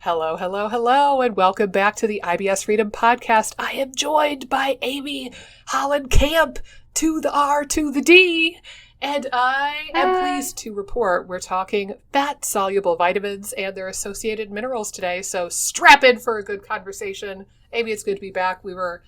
Hello, hello, hello, and welcome back to the IBS Freedom Podcast. I am joined by Amy Holland Camp, to the R to the D, and I am pleased to report we're talking fat-soluble vitamins and their associated minerals today, so strap in for a good conversation. Amy, it's good to be back. We were,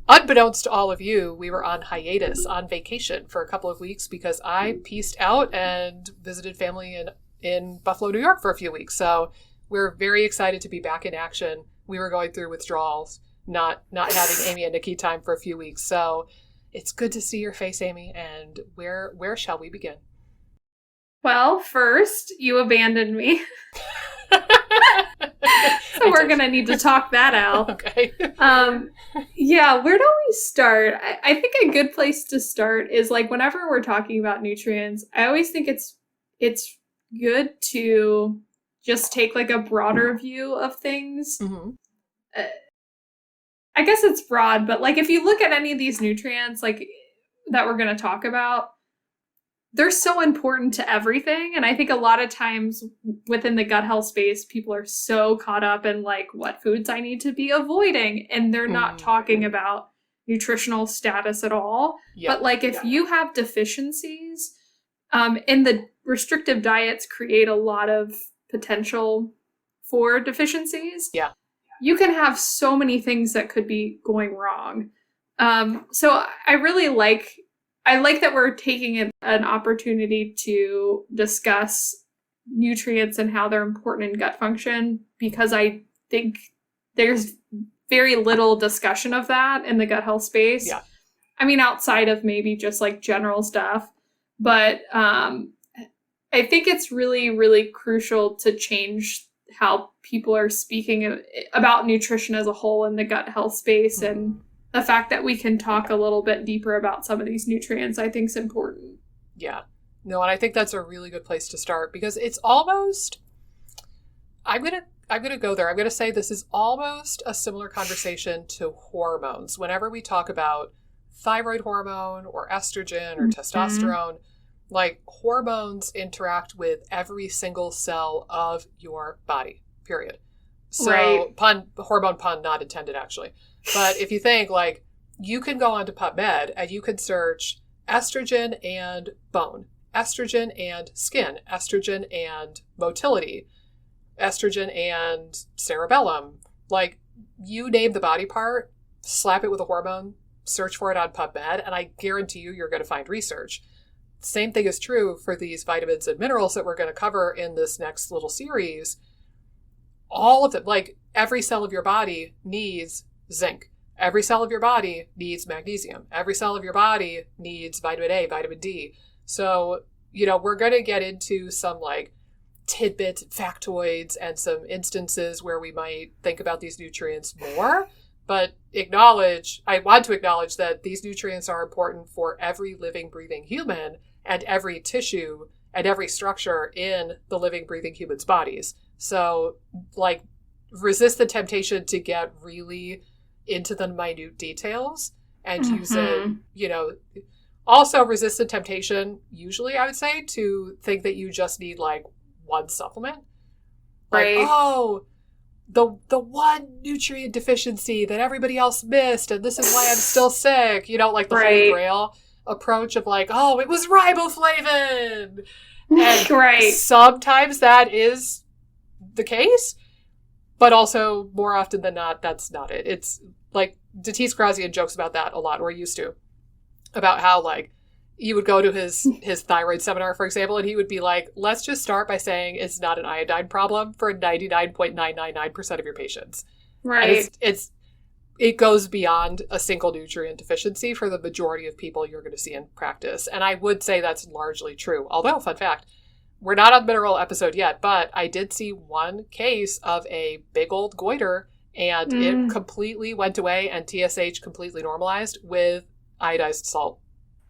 unbeknownst to all of you, we were on hiatus, on vacation for a couple of weeks because I peaced out and visited family in Buffalo, New York for a few weeks, so we're very excited to be back in action. We were going through withdrawals, not having Amy and Nikki time for a few weeks. So it's good to see your face, Amy. And where shall we begin? Well, first, you abandoned me. So we're going to need to talk that out. Okay. Yeah, where do we start? I think a good place to start is like whenever we're talking about nutrients, I always think it's good to just take like a broader view of things. Mm-hmm. I guess it's broad, but like if you look at any of these nutrients like that we're going to talk about, they're so important to everything. And I think a lot of times within the gut health space, people are so caught up in like what foods I need to be avoiding. And they're not talking about nutritional status at all. Yep. But like if you have deficiencies, and the restrictive diets create a lot of potential for deficiencies. Yeah. You can have so many things that could be going wrong. So I really like that we're taking an opportunity to discuss nutrients and how they're important in gut function, because I think there's very little discussion of that in the gut health space. Yeah. I mean, outside of maybe just like general stuff, but I think it's really, really crucial to change how people are speaking about nutrition as a whole in the gut health space. And the fact that we can talk a little bit deeper about some of these nutrients, I think is important. Yeah. No, and I think that's a really good place to start because it's almost, I'm going to go there. I'm going to say this is almost a similar conversation to hormones. Whenever we talk about thyroid hormone or estrogen or testosterone, like hormones interact with every single cell of your body, period. So hormone pun not intended actually. But if you think like you can go onto PubMed and you can search estrogen and bone, estrogen and skin, estrogen and motility, estrogen and cerebellum, like you name the body part, slap it with a hormone, search for it on PubMed, and I guarantee you're going to find research. Same thing is true for these vitamins and minerals that we're going to cover in this next little series. All of them, like every cell of your body needs zinc. Every cell of your body needs magnesium. Every cell of your body needs vitamin A, vitamin D. So, we're going to get into some like tidbit factoids and some instances where we might think about these nutrients more. But I want to acknowledge that these nutrients are important for every living, breathing human and every tissue and every structure in the living, breathing humans' bodies. So, like, resist the temptation to get really into the minute details and use it, Also resist the temptation, usually, I would say, to think that you just need, like, one supplement. Like, the one nutrient deficiency that everybody else missed, and this is why I'm still sick, like the Holy Grail approach of like, oh, it was riboflavin. And sometimes that is the case, but also more often than not, that's not it. It's like Datis Karazian jokes about that a lot, or used to, about how like you would go to his thyroid seminar, for example, and he would be like, let's just start by saying it's not an iodine problem for 99.999% of your patients. Right. And it goes beyond a single nutrient deficiency for the majority of people you're going to see in practice. And I would say that's largely true. Although, fun fact, we're not on the mineral episode yet, but I did see one case of a big old goiter and it completely went away and TSH completely normalized with iodized salt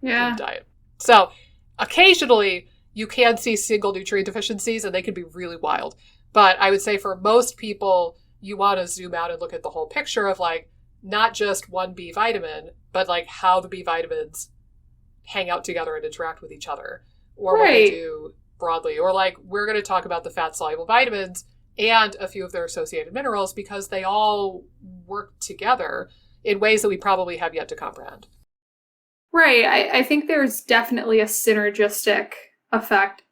in the diet. So occasionally you can see single nutrient deficiencies and they can be really wild. But I would say for most people, you want to zoom out and look at the whole picture of like, not just one B vitamin, but like how the B vitamins hang out together and interact with each other, or what they do broadly. Or like, we're going to talk about the fat soluble vitamins and a few of their associated minerals because they all work together in ways that we probably have yet to comprehend. Right. I think there's definitely a synergistic effect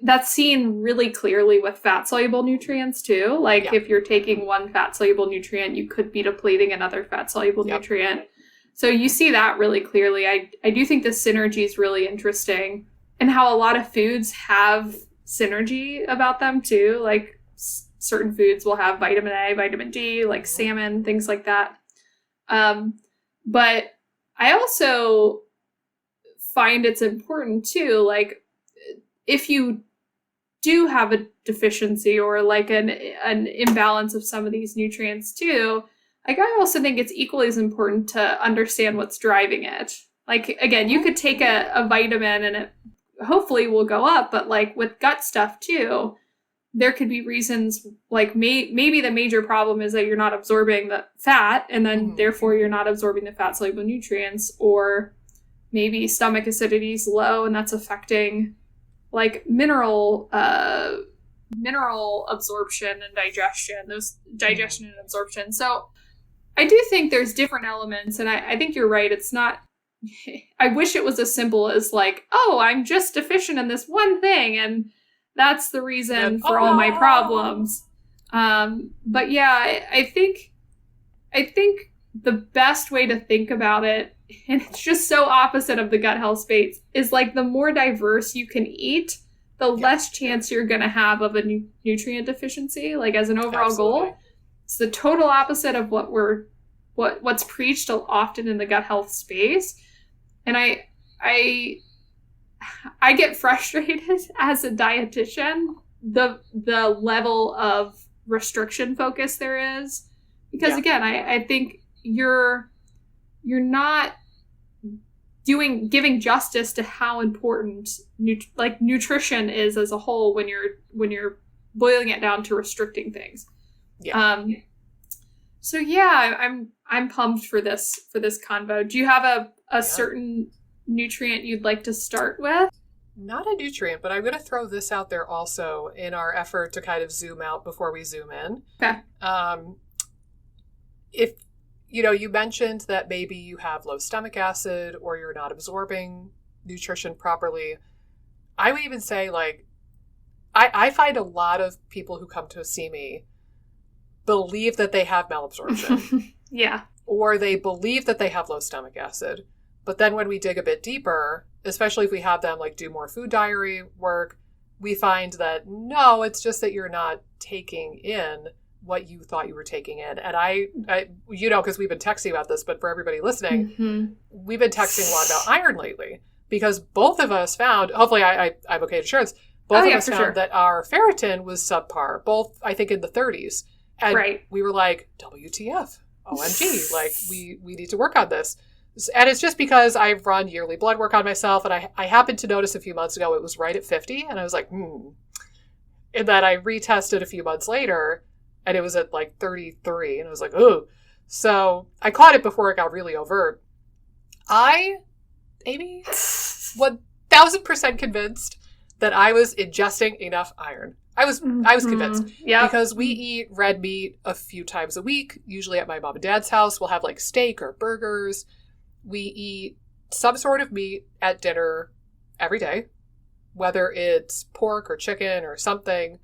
that's seen really clearly with fat-soluble nutrients too. Like if you're taking one fat-soluble nutrient, you could be depleting another fat-soluble nutrient. So you see that really clearly. I do think the synergy is really interesting, and how a lot of foods have synergy about them too. Like certain foods will have vitamin A, vitamin D, like salmon, things like that. But I also find it's important too, like if you do have a deficiency or like an imbalance of some of these nutrients too, like I also think it's equally as important to understand what's driving it. Like, again, you could take a vitamin and it hopefully will go up, but like with gut stuff too, there could be reasons like maybe the major problem is that you're not absorbing the fat, and then therefore you're not absorbing the fat soluble nutrients, or maybe stomach acidity is low and that's affecting like mineral absorption and digestion and absorption. So I do think there's different elements, and I think you're right. It's not, I wish it was as simple as like, oh, I'm just deficient in this one thing and that's the reason for all my problems. But yeah, I think the best way to think about it, and it's just so opposite of the gut health space, is like the more diverse you can eat, the less chance you're going to have of a nutrient deficiency, like as an overall goal. It's the total opposite of what's preached often in the gut health space. And I get frustrated as a dietitian, the level of restriction focus there is, because again, I think you're not giving justice to how important nutrition is as a whole when you're boiling it down to restricting things. So yeah, I'm pumped for this convo. Do you have a certain nutrient you'd like to start with? Not a nutrient, but I'm going to throw this out there also in our effort to kind of zoom out before we zoom in. Okay. If you mentioned that maybe you have low stomach acid or you're not absorbing nutrition properly, I would even say, like, I find a lot of people who come to see me believe that they have malabsorption. Yeah. Or they believe that they have low stomach acid. But then when we dig a bit deeper, especially if we have them like do more food diary work, we find that no, it's just that you're not taking in what you thought you were taking in. And I because we've been texting about this, but for everybody listening, we've been texting a lot about iron lately, because both of us found, hopefully I'm okay to share this, both of us found that our ferritin was subpar, both I think in the 30s. And we were like, WTF, OMG, like we need to work on this. And it's just because I've run yearly blood work on myself, and I happened to notice a few months ago it was right at 50, and I was like, And then I retested a few months later, and it was at like 33, and I was like, ooh. So I caught it before it got really overt. Amy, 1,000% convinced that I was ingesting enough iron. I was convinced. Yeah. Because we eat red meat a few times a week, usually at my mom and dad's house. We'll have like steak or burgers. We eat some sort of meat at dinner every day, whether it's pork or chicken or something.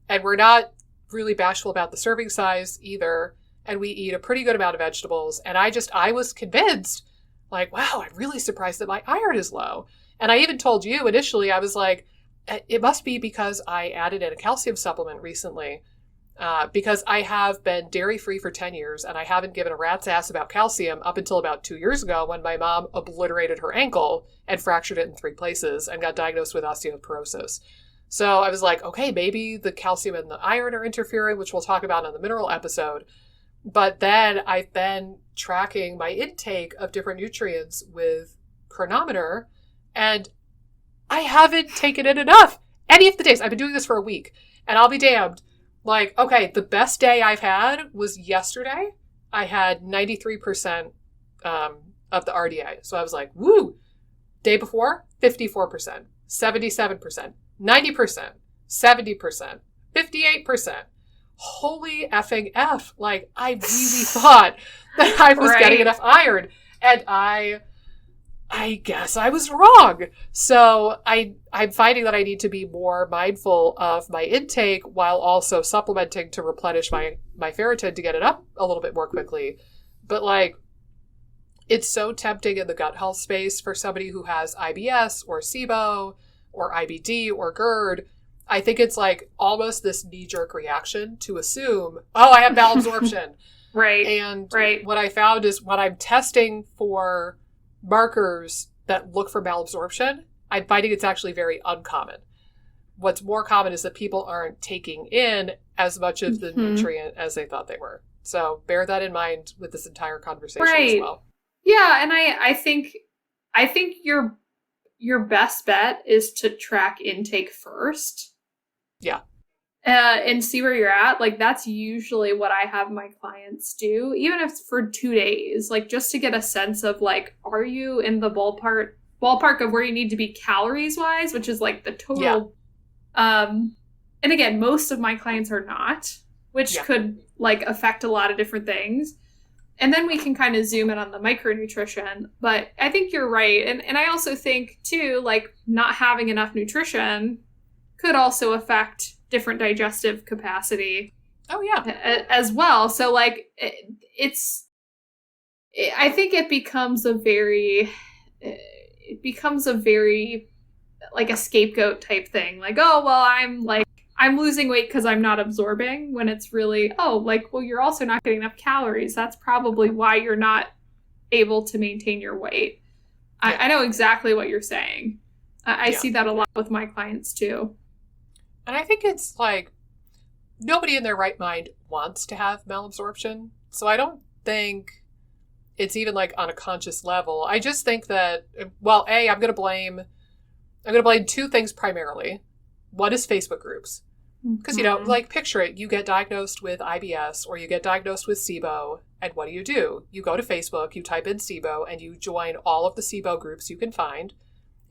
And we're not really bashful about the serving size either. And we eat a pretty good amount of vegetables. And I was convinced, like, wow, I'm really surprised that my iron is low. And I even told you initially, I was like, it must be because I added in a calcium supplement recently, because I have been dairy-free for 10 years, and I haven't given a rat's ass about calcium up until about 2 years ago when my mom obliterated her ankle and fractured it in 3 places and got diagnosed with osteoporosis. So I was like, okay, maybe the calcium and the iron are interfering, which we'll talk about on the mineral episode. But then I've been tracking my intake of different nutrients with Chronometer, and I haven't taken in enough any of the days. I've been doing this for a week, and I'll be damned. Like, okay, the best day I've had was yesterday. I had 93% of the RDA. So I was like, woo. Day before, 54%, 77%, 90%, 70%, 58%. holy effing F. Like, I really thought that I was getting enough iron. And I guess I was wrong. So I'm finding that I need to be more mindful of my intake while also supplementing to replenish my ferritin to get it up a little bit more quickly. But like, it's so tempting in the gut health space for somebody who has IBS or SIBO or IBD or GERD. I think it's like almost this knee-jerk reaction to assume, oh, I have malabsorption. Right. And what I found is when I'm testing for markers that look for malabsorption, I'm finding it's actually very uncommon. What's more common is that people aren't taking in as much of the nutrient as they thought they were. So bear that in mind with this entire conversation as well. Yeah, and I think your best bet is to track intake first. Yeah. And see where you're at. Like, that's usually what I have my clients do, even if it's for 2 days, like just to get a sense of like, are you in the ballpark of where you need to be calories wise, which is like the total. Yeah. And again, most of my clients are not, which could like affect a lot of different things. And then we can kind of zoom in on the micronutrition. But I think you're right. And I also think, too, like not having enough nutrition could also affect different digestive capacity. Oh, yeah. As well. So, like, I think it becomes a very, like a scapegoat type thing. Like, oh, well, I'm losing weight because I'm not absorbing, when it's really, oh, like, well, you're also not getting enough calories. That's probably why you're not able to maintain your weight. Yeah. I know exactly what you're saying. I see that a lot with my clients too. And I think it's like nobody in their right mind wants to have malabsorption. So I don't think it's even like on a conscious level. I just think that, well, I'm going to blame 2 things primarily. One is Facebook groups. Because, like, picture it. You get diagnosed with IBS or you get diagnosed with SIBO. And what do? You go to Facebook, you type in SIBO, and you join all of the SIBO groups you can find.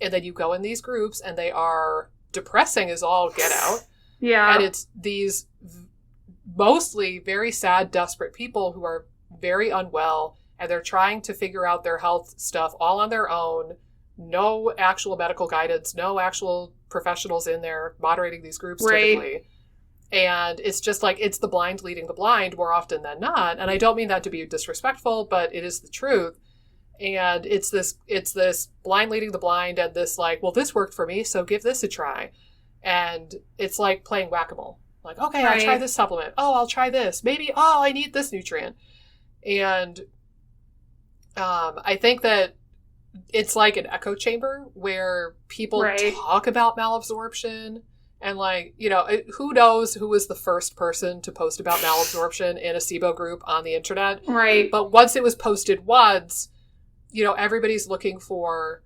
And then you go in these groups, and they are depressing as all get out. Yeah. And it's these mostly very sad, desperate people who are very unwell, and they're trying to figure out their health stuff all on their own. No actual medical guidance, no actual professionals in there moderating these groups typically. And it's just like, it's the blind leading the blind more often than not. And I don't mean that to be disrespectful, but it is the truth. And it's this blind leading the blind, and this like, well, this worked for me, so give this a try. And it's like playing whack-a-mole. Like, okay, I'll try this supplement. Oh, I'll try this. Maybe, I need this nutrient. And I think that it's like an echo chamber where people talk about malabsorption, and like, who knows who was the first person to post about malabsorption in a SIBO group on the internet. Right. But once it was posted once, everybody's looking for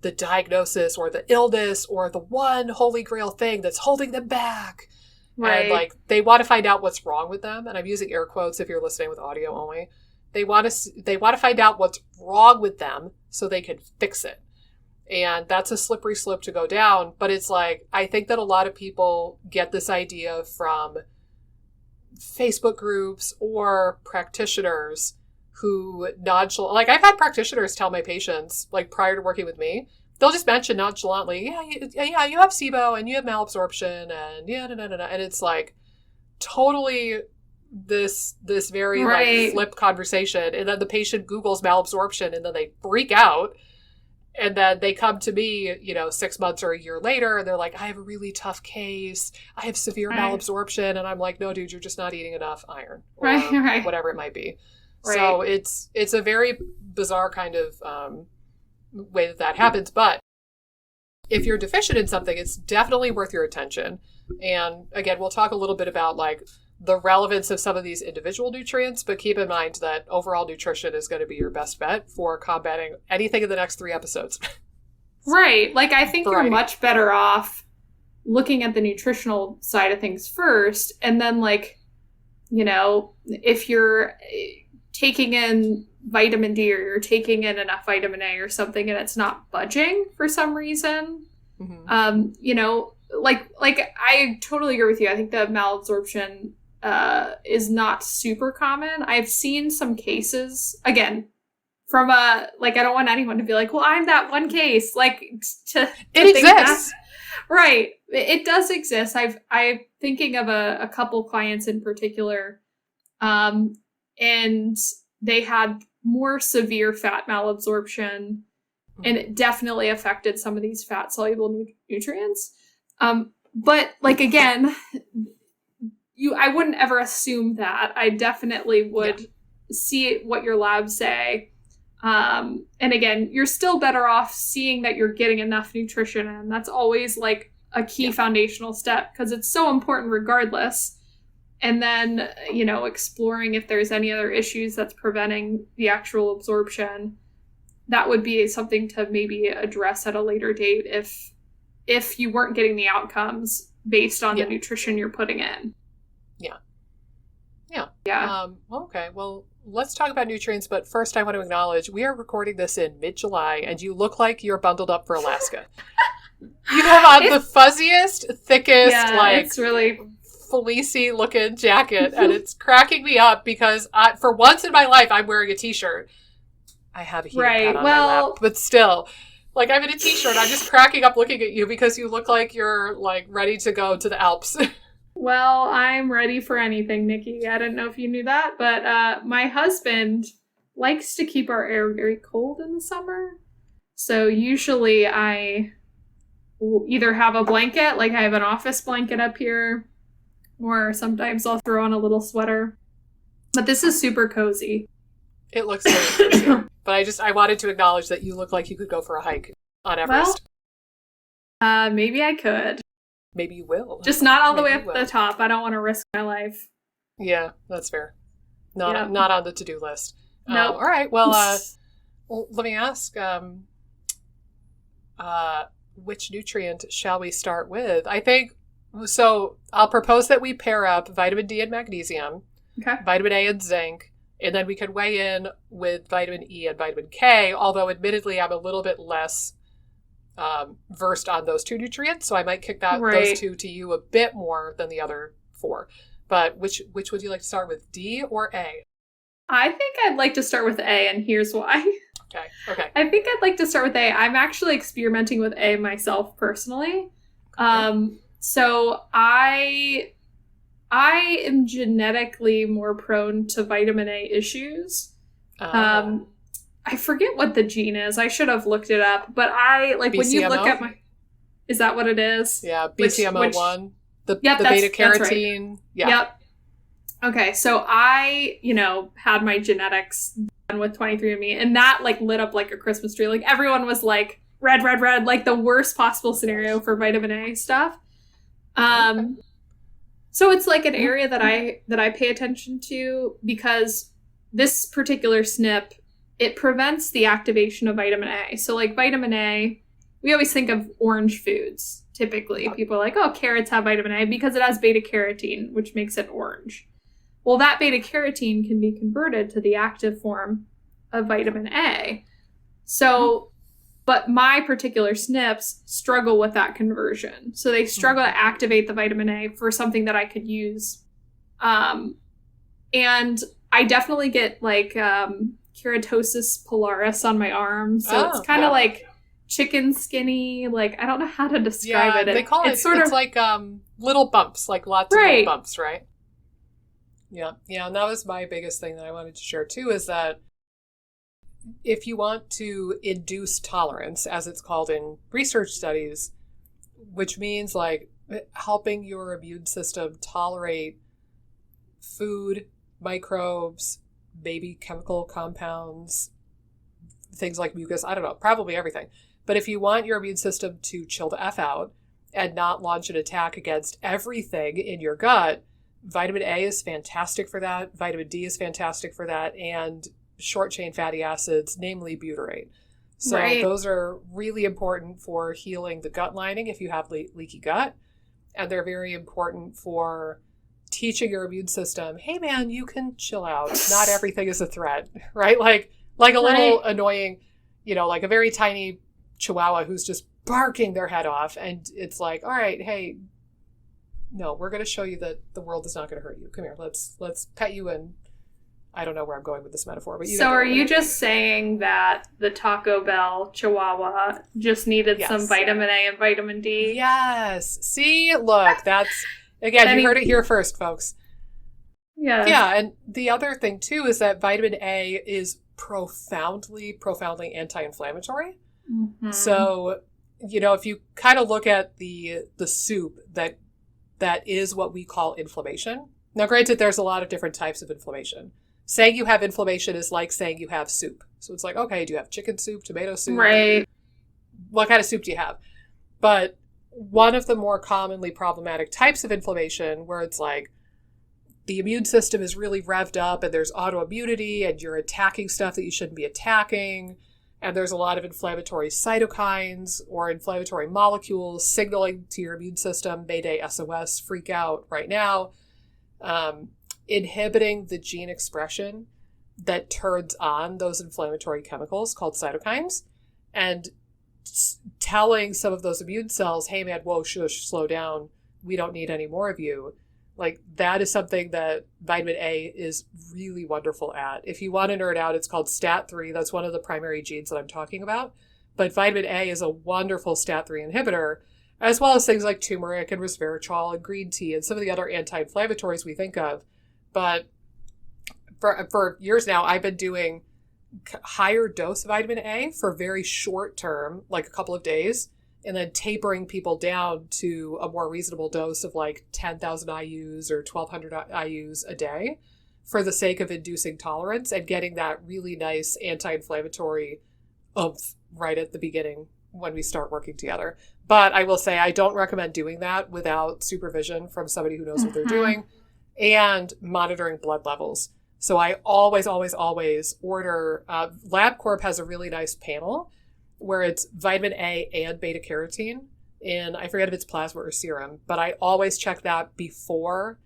the diagnosis or the illness or the one holy grail thing that's holding them back. Right. And like, they want to find out what's wrong with them. And I'm using air quotes if you're listening with audio only. They want to find out what's wrong with them so they can fix it. And that's a slippery slope to go down. But it's like, I think that a lot of people get this idea from Facebook groups or practitioners who nonchalant, like I've had practitioners tell my patients, like prior to working with me, they'll just mention nonchalantly, you have SIBO and you have malabsorption and and it's like totally this very like flip conversation. And then the patient Googles malabsorption and then they freak out. And then they come to me, 6 months or a year later, and they're like, I have a really tough case. I have severe malabsorption. And I'm like, no, dude, you're just not eating enough iron or whatever it might be. Right. So it's a very bizarre kind of way that happens. But if you're deficient in something, it's definitely worth your attention. And again, we'll talk a little bit about like the relevance of some of these individual nutrients, but keep in mind that overall nutrition is going to be your best bet for combating anything in the next 3 episodes. Right. Like, I think you're much better off looking at the nutritional side of things first. And then, like, if you're taking in vitamin D or you're taking in enough vitamin A or something and it's not budging for some reason, like I totally agree with you. I think the malabsorption is not super common. I've seen some cases, again, from I don't want anyone to be like, well, I'm that one case. Like, to it exists. Right. It does exist. I'm thinking of a couple clients in particular, and they had more severe fat malabsorption, and it definitely affected some of these fat soluble nutrients. But like, again, I wouldn't ever assume that. I definitely would see what your labs say. And again, you're still better off seeing that you're getting enough nutrition in. That's always like a key foundational step, because it's so important regardless. And then, exploring if there's any other issues that's preventing the actual absorption. That would be something to maybe address at a later date if you weren't getting the outcomes based on the nutrition you're putting in. Yeah. Okay. Well, let's talk about nutrients. But first, I want to acknowledge we are recording this in mid-July, and you look like you're bundled up for Alaska. You have on the fuzziest, thickest, it's really fleecy looking jacket, and it's cracking me up because for once in my life, I'm wearing a t-shirt. I have a heating pad on my lap, but still, like, I'm in a t-shirt. I'm just cracking up looking at you because you look like you're like ready to go to the Alps. Well, I'm ready for anything, Nikki. I don't know if you knew that, but my husband likes to keep our air very cold in the summer. So usually I will either have a blanket, like I have an office blanket up here, or sometimes I'll throw on a little sweater. But this is super cozy. It looks very cozy. But I wanted to acknowledge that you look like you could go for a hike on Everest. Well, maybe I could. Maybe you will. Just not all the way up to the top. I don't want to risk my life. Yeah, that's fair. Not on the to-do list. No. All right. Well, let me ask, which nutrient shall we start with? I think, so I'll propose that we pair up vitamin D and magnesium, vitamin A and zinc, and then we can weigh in with vitamin E and vitamin K, although admittedly I'm a little bit less versed on those two nutrients, so I might kick those two to you a bit more than the other four. But which would you like to start with, D or A? I think I'd like to start with A, and here's why. Okay. I think I'd like to start with A. I'm actually experimenting with A myself personally. So I am genetically more prone to vitamin A issues. I forget what the gene is. I should have looked it up. But BCMO? When you look at is that what it is? Yeah, BCMO1. The beta carotene. Right. Yeah. Yep. Okay, so I, had my genetics done with 23andMe, and that lit up like a Christmas tree. Like, everyone was like, red, red, red, like the worst possible scenario for vitamin A stuff. So it's like an area that I pay attention to, because this particular SNP, it prevents the activation of vitamin A. So like vitamin A, we always think of orange foods. Typically, people are like, oh, carrots have vitamin A because it has beta carotene, which makes it orange. Well, that beta carotene can be converted to the active form of vitamin A. So, but my particular SNPs struggle with that conversion. So they struggle to activate the vitamin A for something that I could use. And I definitely get keratosis pilaris on my arms. So it's kind of like chicken skinny. Like, I don't know how to describe it. They call it's like little bumps, like lots of little bumps, right? Yeah. And that was my biggest thing that I wanted to share too, is that if you want to induce tolerance, as it's called in research studies, which means like helping your immune system tolerate food, microbes, maybe chemical compounds, things like mucus, I don't know, probably everything. But if you want your immune system to chill the F out and not launch an attack against everything in your gut, vitamin A is fantastic for that. Vitamin D is fantastic for that. And short-chain fatty acids, namely butyrate. So those are really important for healing the gut lining if you have leaky gut. And they're very important for teaching your immune system, hey man, you can chill out. Not everything is a threat, right? Like a little annoying, like a very tiny chihuahua who's just barking their head off. And it's like, all right, hey, no, we're going to show you that the world is not going to hurt you. Come here, let's pet you, and I don't know where I'm going with this metaphor, but you. So are you just saying that the Taco Bell Chihuahua just needed some vitamin A and vitamin D? Yes. See, look, that's, again, you heard it here first, folks. Yeah. Yeah, and the other thing, too, is that vitamin A is profoundly anti-inflammatory. Mm-hmm. So, if you kind of look at the soup that is what we call inflammation. Now, granted, there's a lot of different types of inflammation. Saying you have inflammation is like saying you have soup. So it's like, okay, do you have chicken soup, tomato soup? Right. What kind of soup do you have? But one of the more commonly problematic types of inflammation, where it's like the immune system is really revved up and there's autoimmunity and you're attacking stuff that you shouldn't be attacking, and there's a lot of inflammatory cytokines or inflammatory molecules signaling to your immune system, Mayday SOS, freak out right now, inhibiting the gene expression that turns on those inflammatory chemicals called cytokines, and telling some of those immune cells, hey man, whoa, shush, slow down, we don't need any more of you. Like, that is something that vitamin A is really wonderful at. If you want to nerd out, it's called STAT3. That's one of the primary genes that I'm talking about. But vitamin A is a wonderful STAT3 inhibitor, as well as things like turmeric and resveratrol and green tea and some of the other anti-inflammatories we think of. But for years now, I've been doing higher dose vitamin A for very short term, like a couple of days, and then tapering people down to a more reasonable dose of like 10,000 IUs or 1,200 IUs a day for the sake of inducing tolerance and getting that really nice anti-inflammatory oomph right at the beginning when we start working together. But I will say I don't recommend doing that without supervision from somebody who knows what they're doing and monitoring blood levels. So I always order, LabCorp has a really nice panel where it's vitamin A and beta carotene in, I forget if it's plasma or serum, but I always check that before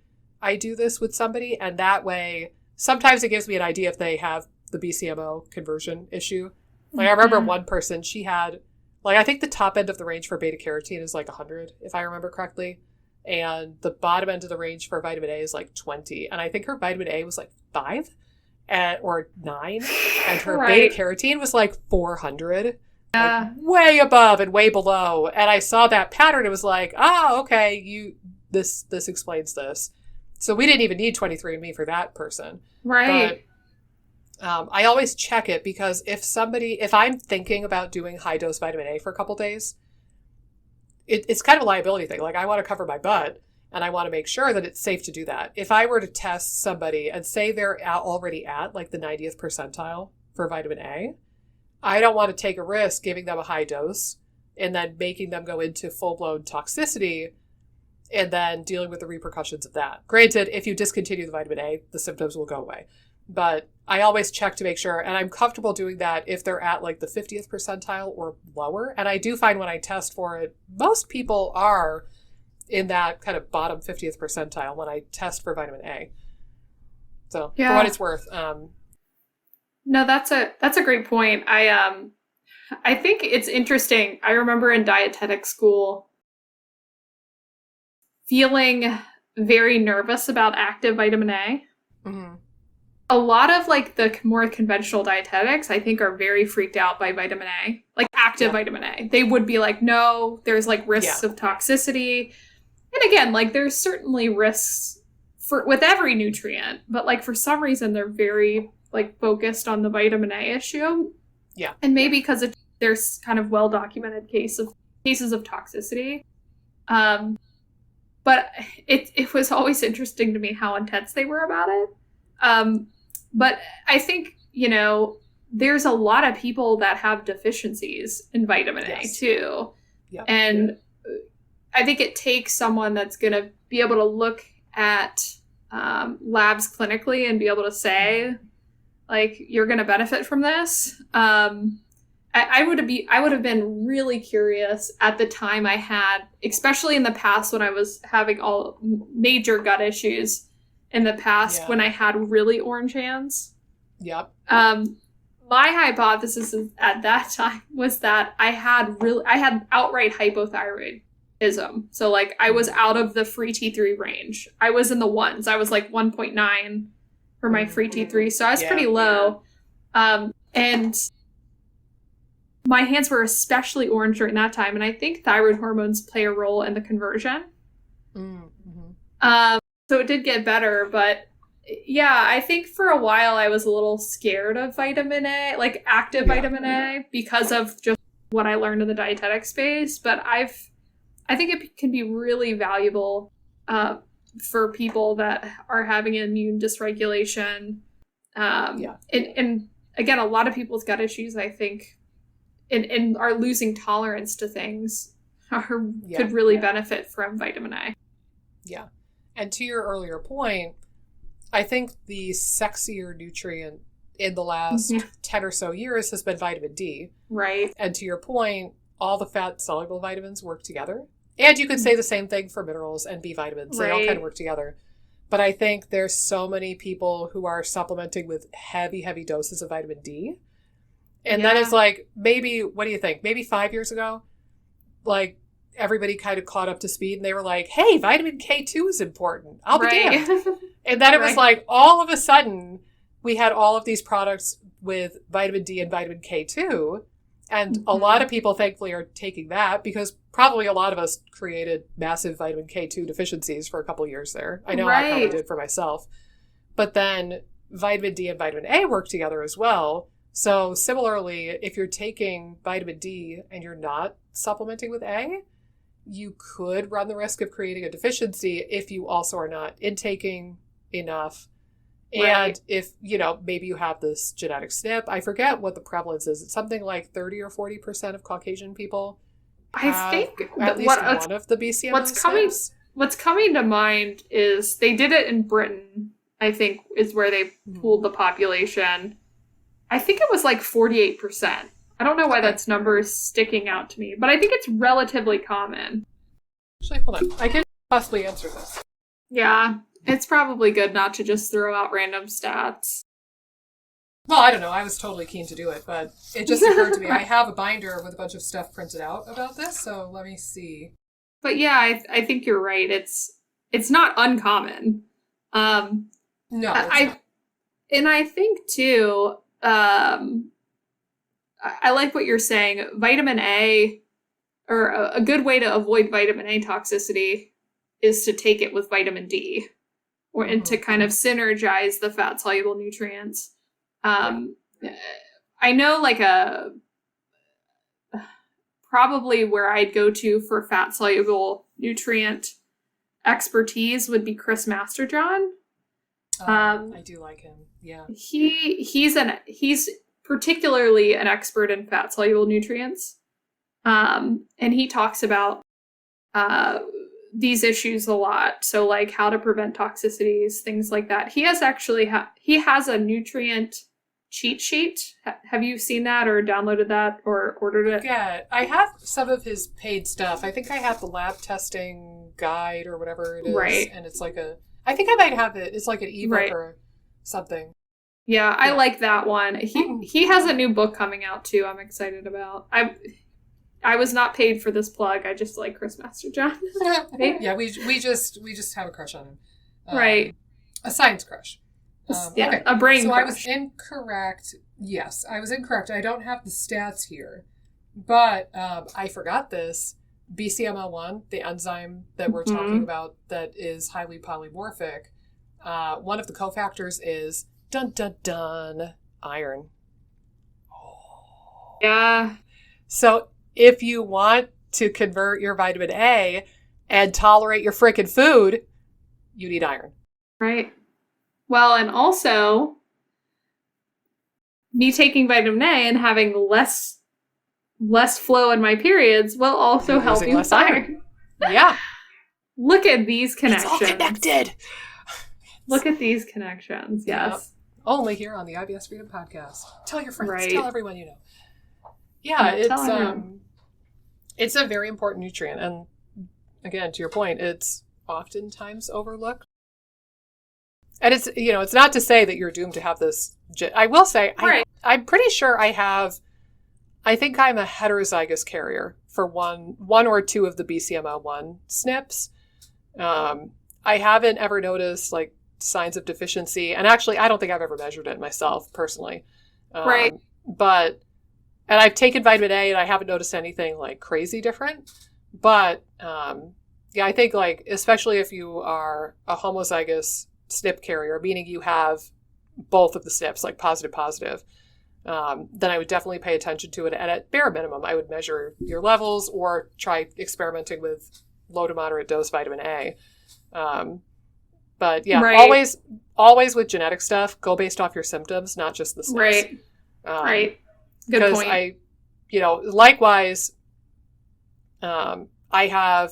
I do this with somebody. And that way, sometimes it gives me an idea if they have the BCMO conversion issue. Like, I remember one person, she had, like, I think the top end of the range for beta carotene is like 100, if I remember correctly. And the bottom end of the range for vitamin A is like 20. And I think her vitamin A was like 5 or 9. And her beta carotene was like 400. Like way above and way below. And I saw that pattern. It was like, okay, this explains this. So we didn't even need 23andMe for that person. Right. But I always check it because if I'm thinking about doing high dose vitamin A for a couple days, it's kind of a liability thing. Like, I want to cover my butt and I want to make sure that it's safe to do that. If I were to test somebody and say they're already at like the 90th percentile for vitamin A, I don't want to take a risk giving them a high dose and then making them go into full-blown toxicity and then dealing with the repercussions of that. Granted, if you discontinue the vitamin A, the symptoms will go away. But I always check to make sure, and I'm comfortable doing that if they're at like the 50th percentile or lower. And I do find when I test for it, most people are in that kind of bottom 50th percentile when I test for vitamin A. So for what it's worth, no, that's a great point. I think it's interesting. I remember in dietetic school feeling very nervous about active vitamin A. Mm-hmm. A lot of like the more conventional dietetics, I think, are very freaked out by vitamin A, like active vitamin A. They would be like, no, there's like risks of toxicity. And again, like there's certainly risks with every nutrient, but like for some reason they're very like focused on the vitamin A issue. Yeah. And maybe because there's kind of well-documented cases of toxicity. But it was always interesting to me how intense they were about it. But I think, there's a lot of people that have deficiencies in vitamin A too. Yeah. And I think it takes someone that's going to be able to look at labs clinically and be able to say, like, you're going to benefit from this. I would have been really curious at the time I had, especially in the past when I was having all major gut issues in the past when I had really orange hands. Yep. My hypothesis at that time was that I had outright hypothyroid So like I was out of the free T3 range. I was in the ones. I was like 1.9 for my free T3. So I was pretty low. And my hands were especially orange during that time. And I think thyroid hormones play a role in the conversion. So it did get better, but yeah, I think for a while I was a little scared of vitamin A, like active vitamin A, because of just what I learned in the dietetic space. But I think it can be really valuable for people that are having immune dysregulation. And again, a lot of people's gut issues, I think, and are losing tolerance to things could really benefit from vitamin A. Yeah. And to your earlier point, I think the sexier nutrient in the last 10 or so years has been vitamin D. Right. And to your point, all the fat-soluble vitamins work together. And you could say the same thing for minerals and B vitamins. They all kind of work together. But I think there's so many people who are supplementing with heavy, heavy doses of vitamin D. And that is like, maybe, what do you think? Maybe 5 years ago, like, everybody kind of caught up to speed and they were like, hey, vitamin K2 is important. I'll be damned. And then it was like, all of a sudden, we had all of these products with vitamin D and vitamin K2. And a lot of people, thankfully, are taking that because probably a lot of us created massive vitamin K2 deficiencies for a couple years there. I know I probably did for myself. But then vitamin D and vitamin A work together as well. So similarly, if you're taking vitamin D and you're not supplementing with A, you could run the risk of creating a deficiency if you also are not intaking enough. And if, maybe you have this genetic SNP, I forget what the prevalence is. It's something like 30 or 40% of Caucasian people I think at least one of the BCMO What's coming to mind is they did it in Britain, I think, is where they pooled the population. I think it was like 48%. I don't know why that number is sticking out to me, but I think it's relatively common. Actually, hold on. I can possibly answer this. Yeah, it's probably good not to just throw out random stats. Well, I don't know. I was totally keen to do it, but it just occurred to me. I have a binder with a bunch of stuff printed out about this, so let me see. But yeah, I think you're right. It's not uncommon. No, it's not. And I think, too, I like what you're saying. Vitamin A, or a good way to avoid vitamin A toxicity is to take it with vitamin D, and to kind of synergize the fat-soluble nutrients. I know like probably where I'd go to for fat-soluble nutrient expertise would be Chris Masterjohn. I do like him. Yeah. He's particularly an expert in fat-soluble nutrients. And he talks about these issues a lot. So like how to prevent toxicities, things like that. He has actually he has a nutrient cheat sheet. Have you seen that or downloaded that or ordered it? Yeah, I have some of his paid stuff. I think I have the lab testing guide or whatever it is. Right. And it's like I think I might have it. It's like an ebook or something. Yeah, I like that one. He has a new book coming out too. I'm excited about. I was not paid for this plug. I just like Chris Masterjohn. Yeah, we just have a crush on him. Right. A science crush. Okay. A brain crush. I was incorrect. Yes, I was incorrect. I don't have the stats here. But I forgot this. BCML1, the enzyme that we're talking about that is highly polymorphic, one of the cofactors is, dun, dun, dun, iron. Oh. Yeah. So if you want to convert your vitamin A and tolerate your frickin' food, you need iron. Right. Well, and also, me taking vitamin A and having less flow in my periods will also help you with iron. Yeah. Look at these connections. It's all connected. Look at these connections. Yes. Yep. Only here on the IBS Freedom Podcast. Tell your friends. Right. Tell everyone you know. Yeah, it's a very important nutrient, and again, to your point, it's oftentimes overlooked. And it's not to say that you're doomed to have this. I will say, I'm pretty sure I think I'm a heterozygous carrier for one or two of the BCML1 SNPs. I haven't ever noticed like signs of deficiency. And actually, I don't think I've ever measured it myself personally. Right. And I've taken vitamin A and I haven't noticed anything like crazy different. But yeah, I think like, especially if you are a homozygous SNP carrier, meaning you have both of the SNPs, like positive, then I would definitely pay attention to it. And at bare minimum, I would measure your levels or try experimenting with low to moderate dose vitamin A. But yeah, always with genetic stuff, go based off your symptoms, not just the SNPs. Right. Right. Good point. Likewise, I'm a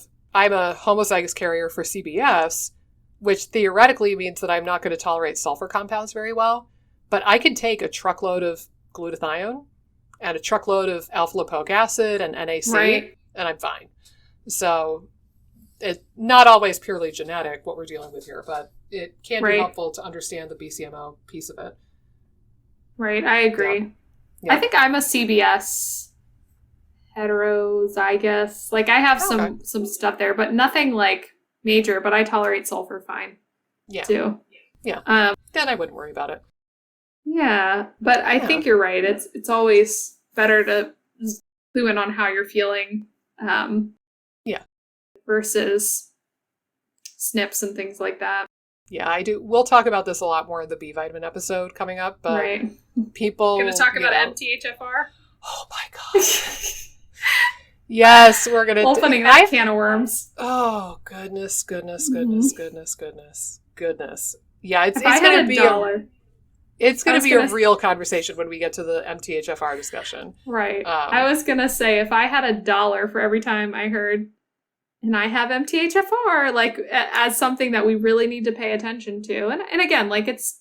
homozygous carrier for CBS, which theoretically means that I'm not going to tolerate sulfur compounds very well. But I can take a truckload of glutathione and a truckload of alpha-lipoic acid and NAC, and I'm fine. So it's not always purely genetic what we're dealing with here, but it can be helpful to understand the BCMO piece of it. Right, I agree. Yeah. I think I'm a CBS heterozygous. Like I have some stuff there, but nothing like major, but I tolerate sulfur fine. Yeah. Too. Yeah. Then I wouldn't worry about it. Yeah, but I think you're right. It's always better to clue in on how you're feeling. Versus SNPs and things like that. Yeah, I do. We'll talk about this a lot more in the B vitamin episode coming up, but people... Going to talk about MTHFR? Oh my God. Yes, we're going to... Opening that can of worms. Oh, goodness. Yeah, it's going to be It's going to be a real conversation when we get to the MTHFR discussion. Right. I was going to say, if I had $1 for every time I heard, and I have MTHFR, like, as something that we really need to pay attention to. And again, like, it's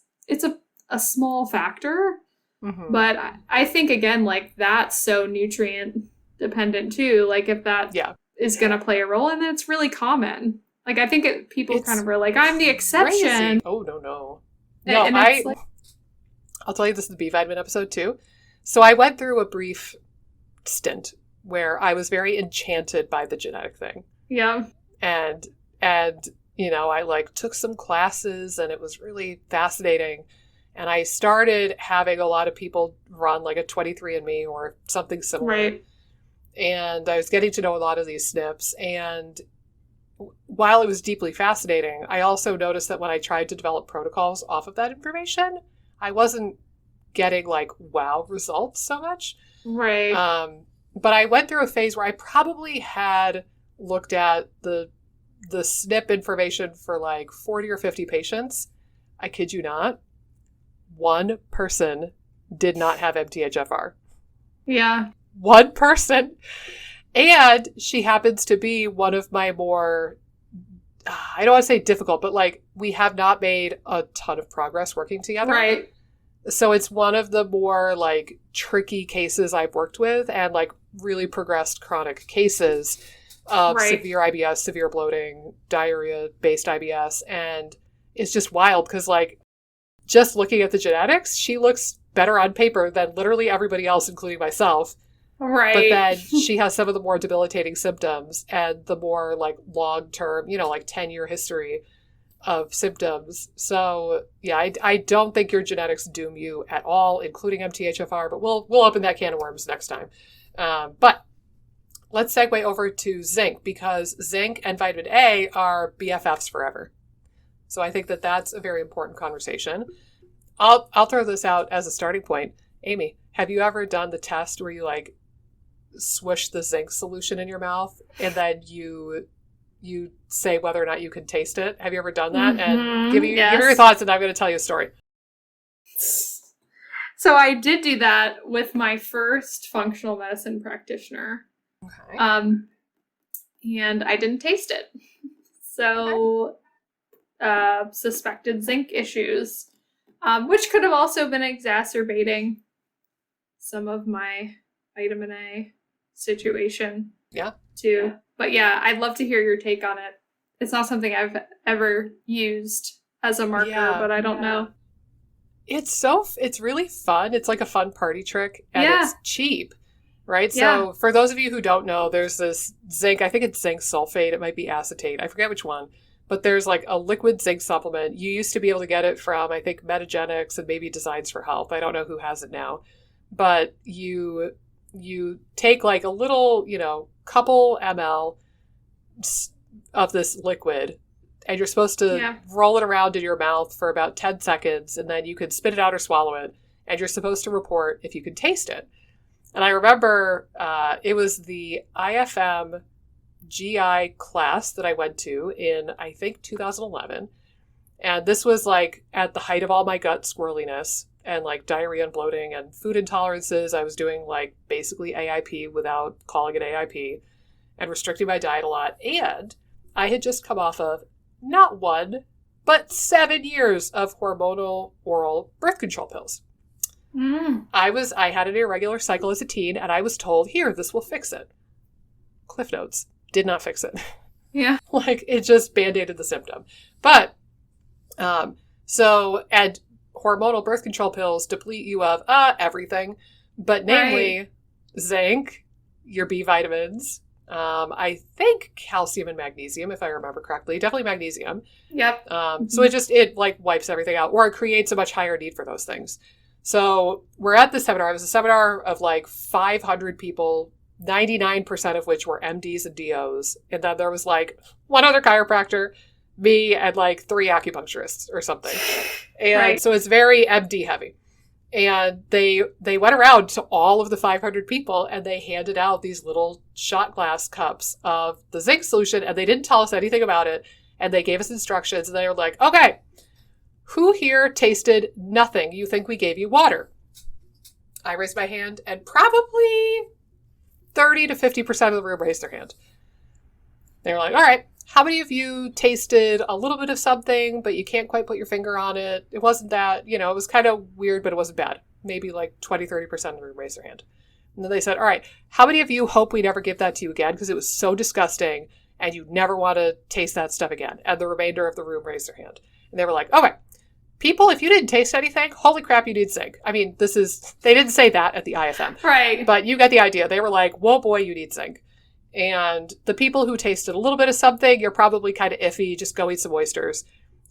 a small factor, but I think, again, like, that's so nutrient dependent, too. Like, if that is going to play a role, and it's really common. Like, I think people kind of are like, I'm the exception. Crazy. Oh, no. No, I'll tell you this is the B vitamin episode too. So I went through a brief stint where I was very enchanted by the genetic thing. Yeah. And I like took some classes and it was really fascinating. And I started having a lot of people run like a 23andMe or something similar. Right. And I was getting to know a lot of these SNPs. And while it was deeply fascinating, I also noticed that when I tried to develop protocols off of that information, I wasn't getting like wow results so much. Right. But I went through a phase where I probably had looked at the SNP information for like 40 or 50 patients. I kid you not. One person did not have MTHFR. Yeah. One person. And she happens to be one of my more, I don't want to say difficult, but like we have not made a ton of progress working together. Right. So it's one of the more like tricky cases I've worked with and like really progressed chronic cases of severe IBS, severe bloating, diarrhea-based IBS. And it's just wild because like just looking at the genetics, she looks better on paper than literally everybody else, including myself. Right. But then she has some of the more debilitating symptoms and the more like long-term, like 10-year history of symptoms. So yeah, I don't think your genetics doom you at all, including MTHFR, but we'll open that can of worms next time. But let's segue over to zinc because zinc and vitamin A are BFFs forever. So I think that that's a very important conversation. I'll throw this out as a starting point. Amy, have you ever done the test where you like swish the zinc solution in your mouth and then you say whether or not you can taste it? Have you ever done that? And give me your thoughts, and I'm going to tell you a story. So I did do that with my first functional medicine practitioner. Okay. And I didn't taste it. So suspected zinc issues, which could have also been exacerbating some of my vitamin A situation. Yeah. Too. But yeah, I'd love to hear your take on it. It's not something I've ever used as a marker, but I don't know. It's really fun. It's like a fun party trick and it's cheap. right? Yeah. So for those of you who don't know, there's this zinc, I think it's zinc sulfate, it might be acetate, I forget which one, but there's like a liquid zinc supplement. You used to be able to get it from, I think, Metagenics and maybe Designs for Health. I don't know who has it now. But you take like a little, couple ml of this liquid, and you're supposed to roll it around in your mouth for about 10 seconds, and then you can spit it out or swallow it, and you're supposed to report if you can taste it. And I remember it was the IFM GI class that I went to in, I think, 2011. And this was like at the height of all my gut squirreliness and like diarrhea and bloating and food intolerances. I was doing like basically AIP without calling it AIP and restricting my diet a lot. And I had just come off of not 1, but 7 years of hormonal oral birth control pills. I had an irregular cycle as a teen, and I was told, here, this will fix it. Cliff notes, did not fix it. Yeah. Like, it just band-aided the symptom. But, and hormonal birth control pills deplete you of everything, but namely zinc, your B vitamins, I think calcium and magnesium, if I remember correctly. Definitely magnesium. Yep. So it like wipes everything out, or it creates a much higher need for those things. So we're at the seminar. It was a seminar of like 500 people, 99% of which were MDs and DOs. And then there was like one other chiropractor, me, and like 3 acupuncturists or something. And so it's very MD heavy. And they went around to all of the 500 people, and they handed out these little shot glass cups of the zinc solution, and they didn't tell us anything about it. And they gave us instructions, and they were like, okay, who here tasted nothing? You think we gave you water? I raised my hand, and probably 30 to 50% of the room raised their hand. They were like, all right, how many of you tasted a little bit of something, but you can't quite put your finger on it? It wasn't that, it was kind of weird, but it wasn't bad. Maybe like 20, 30% of the room raised their hand. And then they said, all right, how many of you hope we never give that to you again? Because it was so disgusting and you never want to taste that stuff again. And the remainder of the room raised their hand. And they were like, okay, people, if you didn't taste anything, holy crap, you need zinc. I mean, they didn't say that at the IFM. Right. But you get the idea. They were like, whoa, boy, you need zinc. And the people who tasted a little bit of something, you're probably kind of iffy. Just go eat some oysters.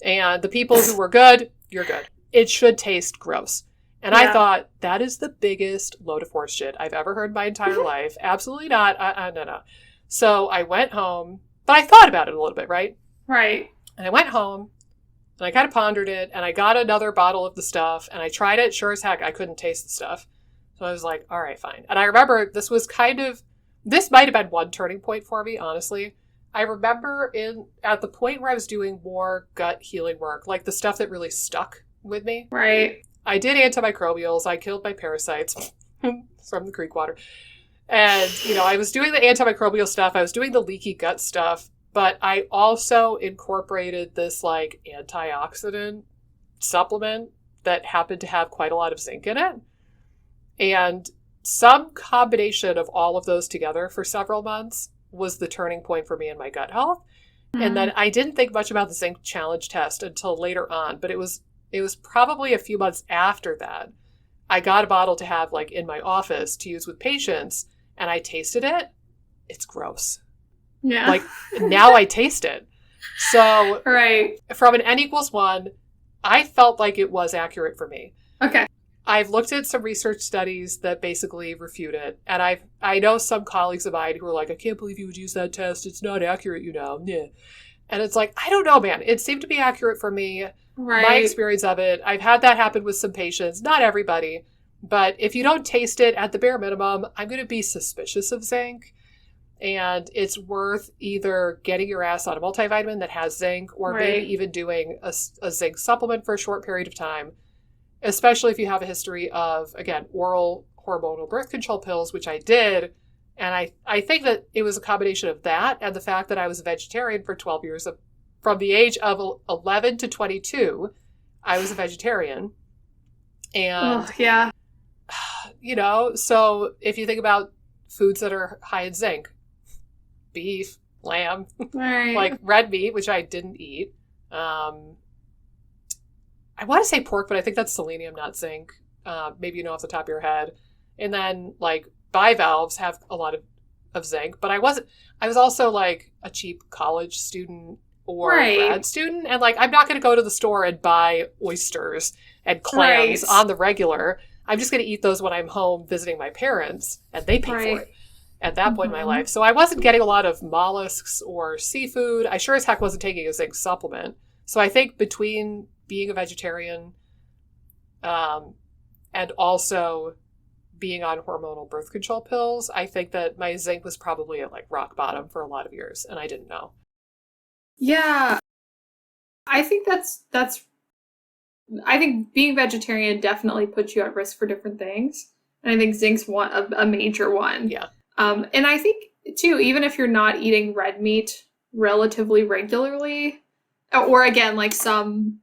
And the people who were good, you're good. It should taste gross. And I thought, that is the biggest load of horse shit I've ever heard in my entire life. Absolutely not. No. So I went home, but I thought about it a little bit, right? Right. And I went home, and I kind of pondered it, and I got another bottle of the stuff, and I tried it. Sure as heck, I couldn't taste the stuff. So I was like, all right, fine. And I remember this might have been one turning point for me, honestly. I remember at the point where I was doing more gut healing work, like the stuff that really stuck with me. Right. I did antimicrobials. I killed my parasites from the creek water. And, I was doing the antimicrobial stuff. I was doing the leaky gut stuff. But I also incorporated this like antioxidant supplement that happened to have quite a lot of zinc in it. And some combination of all of those together for several months was the turning point for me in my gut health. Mm-hmm. And then I didn't think much about the zinc challenge test until later on, but it was probably a few months after that. I got a bottle to have like in my office to use with patients, and I tasted it. It's gross. Yeah. Like now I taste it. So right. From an N=1, I felt like it was accurate for me. Okay. I've looked at some research studies that basically refute it. And I know some colleagues of mine who are like, I can't believe you would use that test. It's not accurate, Yeah. And it's like, I don't know, man. It seemed to be accurate for me. Right. My experience of it. I've had that happen with some patients. Not everybody. But if you don't taste it at the bare minimum, I'm going to be suspicious of zinc. And it's worth either getting your ass on a multivitamin that has zinc or maybe even doing a zinc supplement for a short period of time, especially if you have a history of, again, oral hormonal birth control pills, which I did. And I think that it was a combination of that and the fact that I was a vegetarian for 12 years. From the age of 11 to 22, I was a vegetarian. And, so if you think about foods that are high in zinc, beef, lamb, like red meat, which I didn't eat. I want to say pork, but I think that's selenium, not zinc. Maybe off the top of your head. And then like bivalves have a lot of zinc, but I was also like a cheap college student or grad student. And like, I'm not going to go to the store and buy oysters and clams on the regular. I'm just going to eat those when I'm home visiting my parents, and they pay for it at that point in my life. So I wasn't getting a lot of mollusks or seafood. I sure as heck wasn't taking a zinc supplement. So I think between being a vegetarian and also being on hormonal birth control pills, I think that my zinc was probably at like rock bottom for a lot of years, and I didn't know. Yeah. I think I think being vegetarian definitely puts you at risk for different things. And I think zinc's a major one. Yeah. And I think, too, even if you're not eating red meat relatively regularly, or again, like some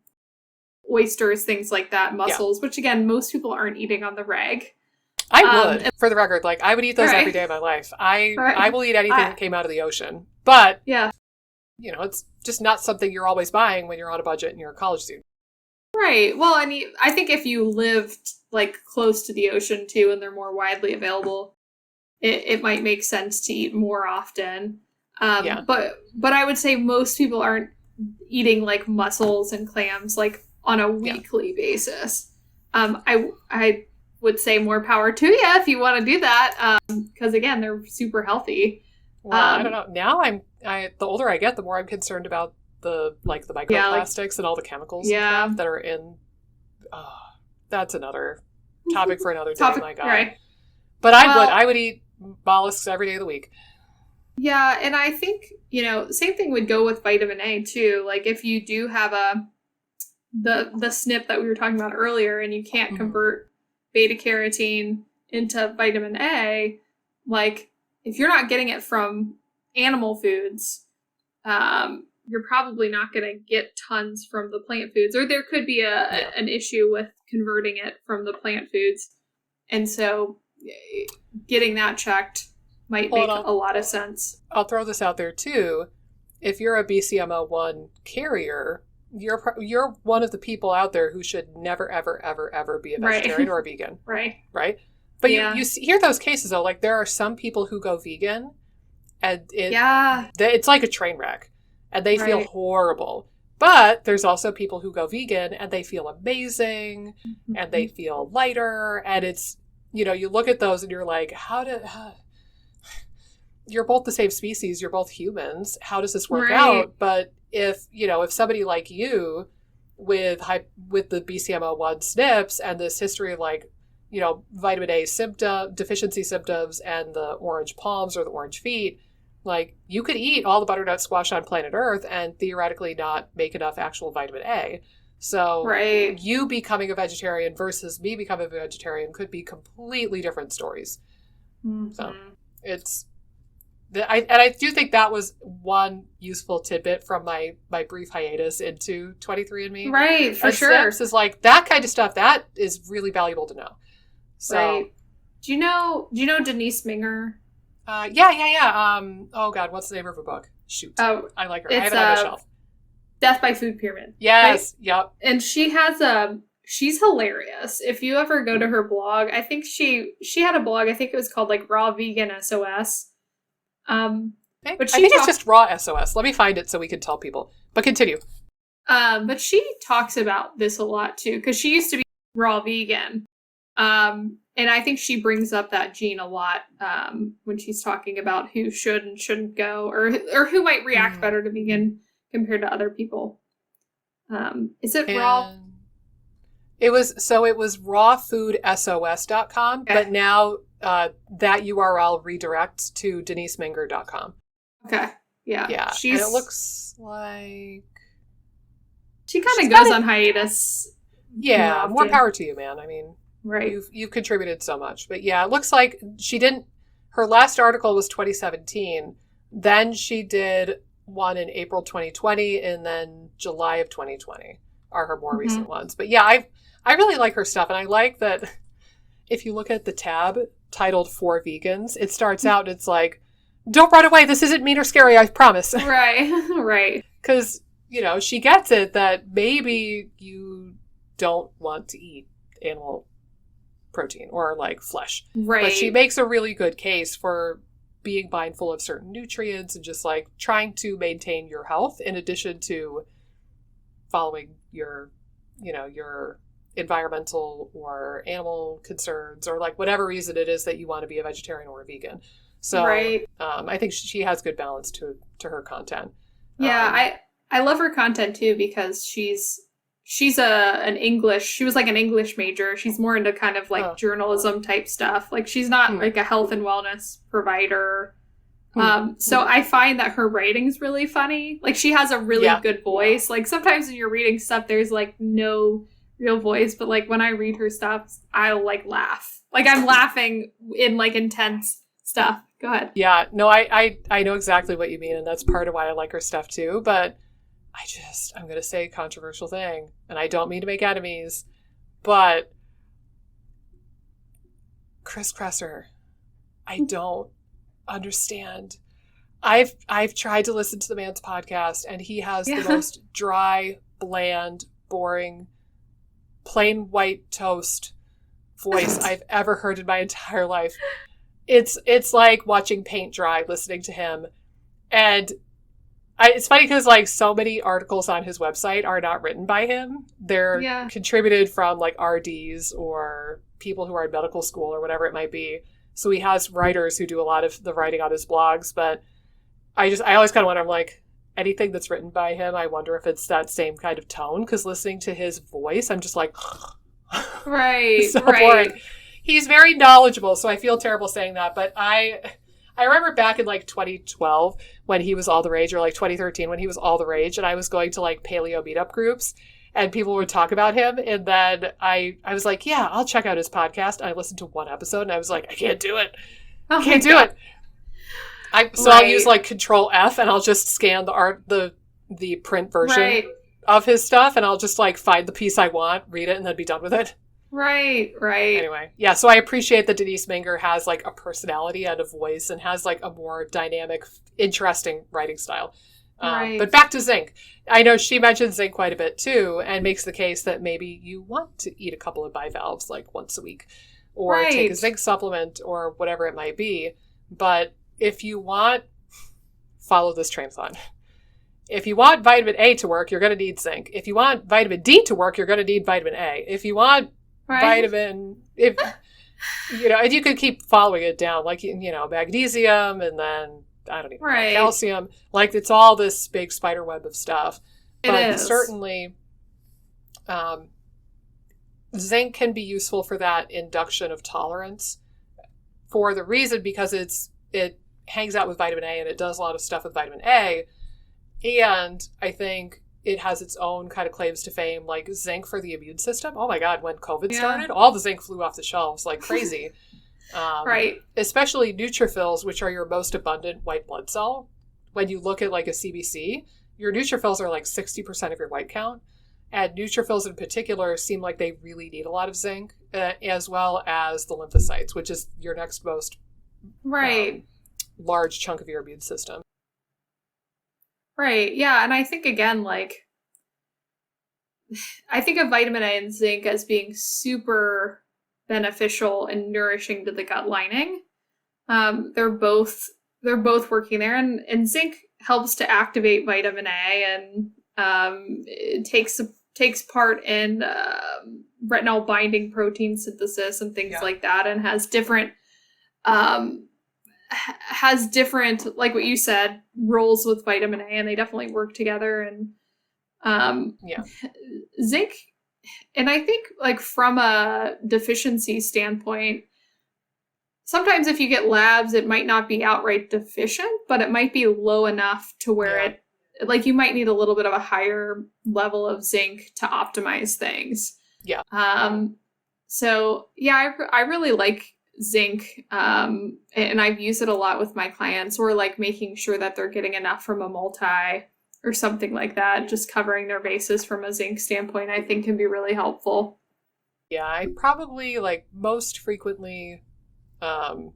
oysters, things like that, mussels, which again, most people aren't eating on the reg. I would, for the record, like I would eat those every day of my life. I will eat anything that came out of the ocean. But, it's just not something you're always buying when you're on a budget and you're a college student. Right. Well, I think if you lived like close to the ocean too, and they're more widely available, it might make sense to eat more often. But I would say most people aren't eating like mussels and clams like on a weekly basis. I would say more power to you if you want to do that, because again, they're super healthy. Well, I don't know. Now the older I get, the more I'm concerned about the microplastics and all the chemicals that are in. That's another topic for another day. My God. Right. But I would eat mollusks every day of the week. Yeah, and I think, same thing would go with vitamin A too. Like if you do have the SNP that we were talking about earlier, and you can't convert beta carotene into vitamin A, like if you're not getting it from animal foods, you're probably not going to get tons from the plant foods, or there could be an issue with converting it from the plant foods. And so getting that checked might make a lot of sense. I'll throw this out there too. If you're a BCMO1 carrier, you're one of the people out there who should never, ever, ever, ever be a vegetarian or a vegan. Right. But you hear those cases though, like there are some people who go vegan and it's like a train wreck and they feel horrible. But there's also people who go vegan and they feel amazing and they feel lighter, and it's, you look at those and you're like, you're both the same species, you're both humans. How does this work out? But if somebody like you with the BCMO1 SNPs and this history of like, vitamin A deficiency symptoms and the orange palms or the orange feet, like you could eat all the butternut squash on planet Earth and theoretically not make enough actual vitamin A. So you becoming a vegetarian versus me becoming a vegetarian could be completely different stories. So it's, I do think that was one useful tidbit from my brief hiatus into 23andMe. Right, for sure. SNPs is like that kind of stuff that is really valuable to know. So, do you know Denise Minger? Yeah. Oh God, what's the name of her book? Shoot. Oh, I like her. I have it on my shelf. Death by Food Pyramid. Yes. Right? Yep. And she has she's hilarious. If you ever go to her blog, I think she had a blog. I think it was called like Raw Vegan SOS. But I think it's just Raw SOS. Let me find it so we can tell people. But continue. But she talks about this a lot too, because she used to be raw vegan. And I think she brings up that gene a lot when she's talking about who should and shouldn't go, or who might react better to vegan compared to other people. Is it raw? It was rawfoodsos.com, okay. But now that URL redirects to deniseminger.com. Okay. Yeah. Yeah. And it looks like she kind of goes on hiatus. Yeah. More power to you, man. I mean, you've contributed so much. But yeah, it looks like her last article was 2017. Then she did one in April 2020, and then July of 2020 are her more recent ones. But yeah, I really like her stuff. And I like that if you look at the tab titled For Vegans, it starts out, it's like, don't run away. This isn't mean or scary, I promise. Right. Because, she gets it that maybe you don't want to eat animal protein or like flesh. Right. But she makes a really good case for being mindful of certain nutrients and just like trying to maintain your health in addition to following your, your environmental or animal concerns or like whatever reason it is that you want to be a vegetarian or a vegan. So right. I think she has good balance to her content. Yeah, I love her content too because she's she was like an English major. She's more into kind of like journalism type stuff. Like she's not like a health and wellness provider. So I find that her writing's really funny. Like she has a really good voice. Like sometimes when you're reading stuff, there's like no real voice, but like when I read her stuff, I'll like laugh. Like I'm laughing in like intense stuff. Go ahead. Yeah, no, I know exactly what you mean, and that's part of why I like her stuff too. But I'm going to say a controversial thing, and I don't mean to make enemies, but Chris Kresser, I don't understand. I've tried to listen to the man's podcast, and he has the most dry, bland, boring, plain white toast voice I've ever heard in my entire life. It's like watching paint dry listening to him. And it's funny because like so many articles on his website are not written by him. They're contributed from like RDs or people who are in medical school or whatever it might be. So he has writers who do a lot of the writing on his blogs. But I always kind of wonder, I'm like, anything that's written by him, I wonder if it's that same kind of tone. Because listening to his voice, I'm just like, right, so boring. He's very knowledgeable, so I feel terrible saying that. But I remember back in like 2012 when he was all the rage, or like 2013 when he was all the rage, and I was going to like paleo meetup groups, and people would talk about him, and then I was like, yeah, I'll check out his podcast. And I listened to one episode, and I was like, I can't do it. I can't do it. I'll use like Control F, and I'll just scan the print version of his stuff, and I'll just like find the piece I want, read it, and then be done with it. Right. Anyway, yeah, so I appreciate that Denise Minger has like a personality and a voice and has like a more dynamic, interesting writing style. But back to zinc. I know she mentions zinc quite a bit too and makes the case that maybe you want to eat a couple of bivalves like once a week or take a zinc supplement or whatever it might be. But if you want, follow this train of thought. If you want vitamin A to work, you're going to need zinc. If you want vitamin D to work, you're going to need vitamin A. If you want vitamin, and you could keep following it down, like, magnesium, and then, I don't even know, calcium. Like, it's all this big spider web of stuff. But certainly, zinc can be useful for that induction of tolerance for the reason because it hangs out with vitamin A and it does a lot of stuff with vitamin A. And I think it has its own kind of claims to fame, like zinc for the immune system. Oh my God, when COVID started, all the zinc flew off the shelves like crazy. Especially neutrophils, which are your most abundant white blood cell. When you look at like a CBC, your neutrophils are like 60% of your white count. And neutrophils in particular seem like they really need a lot of zinc, as well as the lymphocytes, which is your next most large chunk of your immune system. Right. Yeah. And I think, again, like, I think of vitamin A and zinc as being super beneficial and nourishing to the gut lining. They're both working there. And zinc helps to activate vitamin A and it takes part in retinol binding protein synthesis and things like that, and has different like what you said, roles with vitamin A, and they definitely work together. And zinc, and I think like from a deficiency standpoint, sometimes if you get labs, it might not be outright deficient, but it might be low enough to where you might need a little bit of a higher level of zinc to optimize things. So I really like zinc, and I've used it a lot with my clients, or like making sure that they're getting enough from a multi or something like that. Just covering their bases from a zinc standpoint, I think, can be really helpful. Yeah, I probably like most frequently, I'll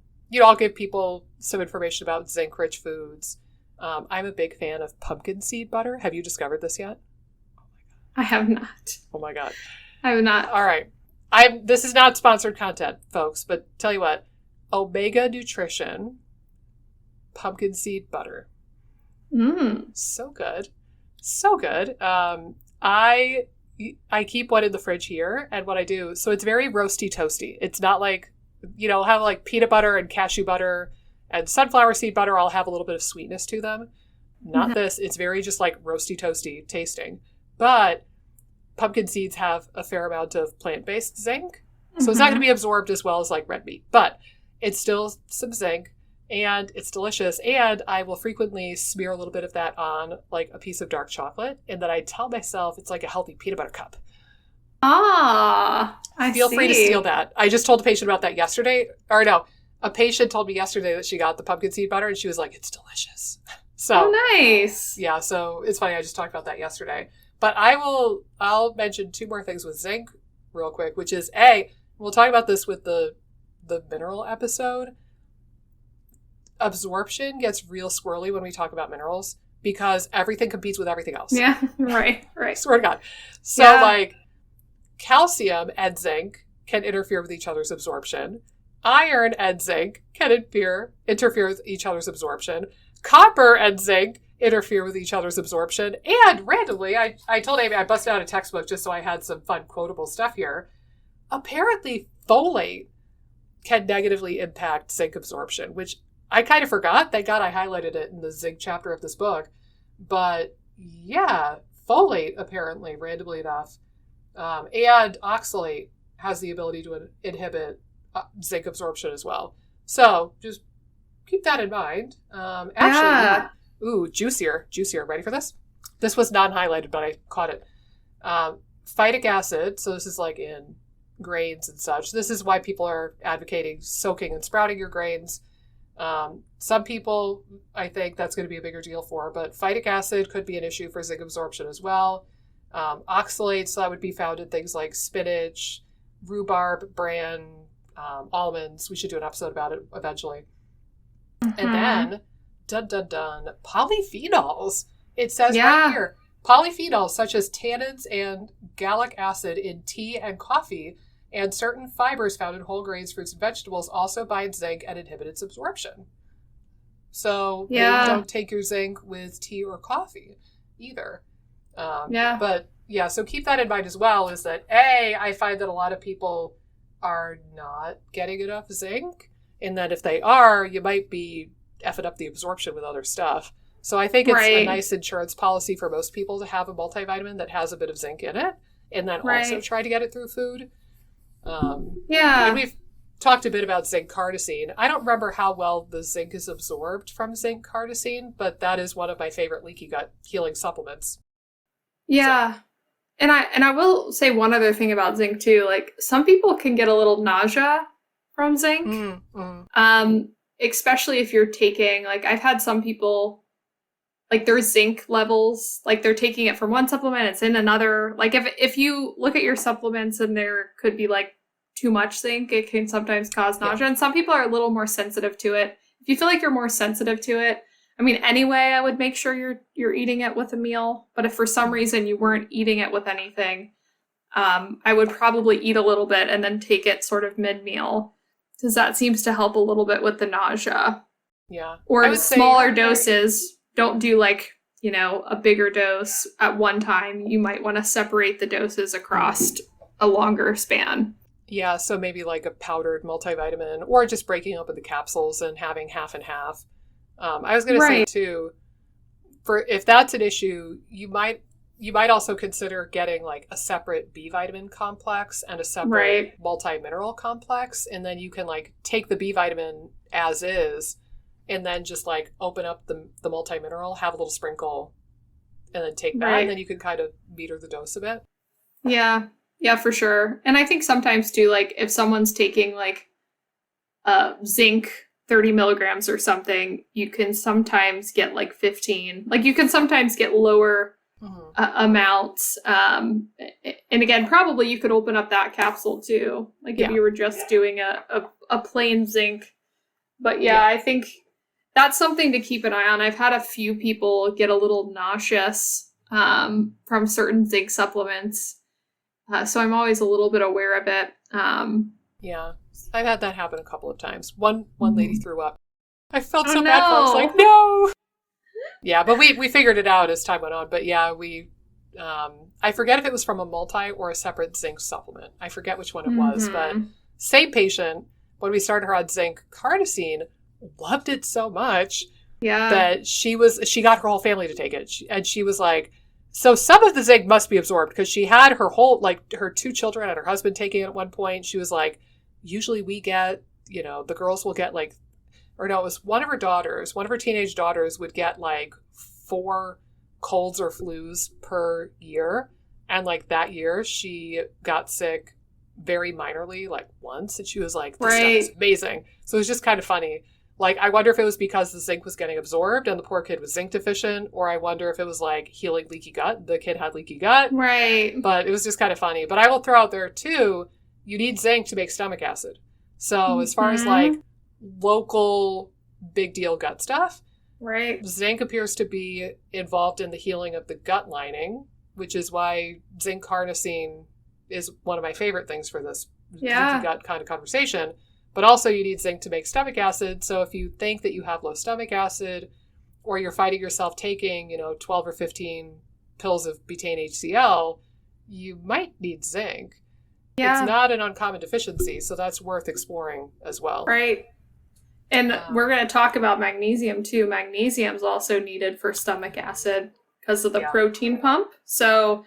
give people some information about zinc-rich foods. I'm a big fan of pumpkin seed butter. Have you discovered this yet? I have not. Oh my God. I have not. All right. This is not sponsored content, folks, but tell you what, Omega Nutrition pumpkin seed butter. So good. So good. I keep one in the fridge here, and what I do, so it's very roasty toasty. It's not like, have like peanut butter and cashew butter and sunflower seed butter all have a little bit of sweetness to them. Not this. It's very just like roasty toasty tasting. But pumpkin seeds have a fair amount of plant-based zinc. So it's not going to be absorbed as well as like red meat, but it's still some zinc. And it's delicious. And I will frequently smear a little bit of that on like a piece of dark chocolate. And then I tell myself it's like a healthy peanut butter cup. I Feel free to steal that. I just told a patient about that yesterday. Or no, a patient told me yesterday that she got the pumpkin seed butter and she was like, it's delicious. So nice. Yeah, so it's funny. I just talked about that yesterday. But I'll mention 2 more things with zinc real quick, which is we'll talk about this with the mineral episode. Absorption gets real squirrely when we talk about minerals because everything competes with everything else. Yeah, right. Swear to God. So like calcium and zinc can interfere with each other's absorption. Iron and zinc can interfere with each other's absorption. Copper and zinc interfere with each other's absorption. And randomly, I told Amy I busted out a textbook just so I had some fun quotable stuff here. Apparently, folate can negatively impact zinc absorption, which I kind of forgot. Thank God I highlighted it in the zinc chapter of this book. But yeah, folate apparently, randomly enough, and oxalate has the ability to inhibit zinc absorption as well. So just keep that in mind. Juicier. Ready for this? This was non-highlighted, but I caught it. Phytic acid. So this is like in grains and such. This is why people are advocating soaking and sprouting your grains. Some people, I think that's going to be a bigger deal for, but phytic acid could be an issue for zinc absorption as well. Oxalates, that would be found in things like spinach, rhubarb, bran, almonds. We should do an episode about it eventually. And then, polyphenols. It says right here, polyphenols such as tannins and gallic acid in tea and coffee and certain fibers found in whole grains, fruits, and vegetables also bind zinc and inhibit its absorption. So maybe don't take your zinc with tea or coffee either. But yeah, so keep that in mind as well, is that I find that a lot of people are not getting enough zinc, and that if they are, you might be effing up the absorption with other stuff. So I think it's a nice insurance policy for most people to have a multivitamin that has a bit of zinc in it, and then also try to get it through food. And we've talked a bit about zinc carnosine. I don't remember how well the zinc is absorbed from zinc carnosine, but that is one of my favorite leaky gut healing supplements. Yeah. So. And I will say one other thing about zinc too. Like some people can get a little nausea from zinc. Especially if you're taking, like I've had some people, like their zinc levels, like they're taking it from one supplement, it's in another. Like if you look at your supplements and there could be like too much zinc, it can sometimes cause nausea. And some people are a little more sensitive to it. If you feel like you're more sensitive to it, I mean, anyway, I would make sure you're eating it with a meal. But if for some reason you weren't eating it with anything, I would probably eat a little bit and then take it sort of mid-meal, because that seems to help a little bit with the nausea. Yeah. Or smaller doses. Don't do like, a bigger dose at one time. You might want to separate the doses across a longer span. Yeah, so maybe like a powdered multivitamin, or just breaking up into capsules and having half and half. I was going to say too, if that's an issue, you might also consider getting like a separate B vitamin complex and a separate multi-mineral complex, and then you can like take the B vitamin as is, and then just like open up the multi-mineral, have a little sprinkle, and then take that, and then you can kind of meter the dose a bit. Yeah, for sure. And I think sometimes too, like if someone's taking like zinc 30 milligrams or something, you can sometimes get like 15. Like you can sometimes get lower amounts. And again, probably you could open up that capsule too. Like if you were just doing a plain zinc. But I think that's something to keep an eye on. I've had a few people get a little nauseous from certain zinc supplements. So I'm always a little bit aware of it. Yeah, I've had that happen a couple of times. One lady threw up. I felt Oh, so bad for her. I was no. like, no. Yeah, but we figured it out as time went on. But yeah, I forget if it was from a multi or a separate zinc supplement. I forget which one it was, but same patient, when we started her on zinc carnosine, loved it so much that she got her whole family to take it. And she was like, so some of the zinc must be absorbed, because she had her whole, like, her 2 children and her husband taking it at one point. She was like, usually we get, the girls will get like, or no, it was one of her teenage daughters would get like 4 colds or flus per year. And like that year she got sick very minorly, like once. And she was like, this stuff is amazing. So it was just kind of funny. Like, I wonder if it was because the zinc was getting absorbed and the poor kid was zinc deficient, or I wonder if it was like healing leaky gut. The kid had leaky gut. Right. But it was just kind of funny. But I will throw out there too, you need zinc to make stomach acid. So as far as like local big deal gut stuff, right, zinc appears to be involved in the healing of the gut lining, which is why zinc carnosine is one of my favorite things for this leaky gut kind of conversation. But also you need zinc to make stomach acid. So if you think that you have low stomach acid, or you're finding yourself taking, 12 or 15 pills of betaine HCl, you might need zinc. Yeah. It's not an uncommon deficiency, so that's worth exploring as well. Right. And we're going to talk about magnesium too. Magnesium is also needed for stomach acid because of the protein pump. So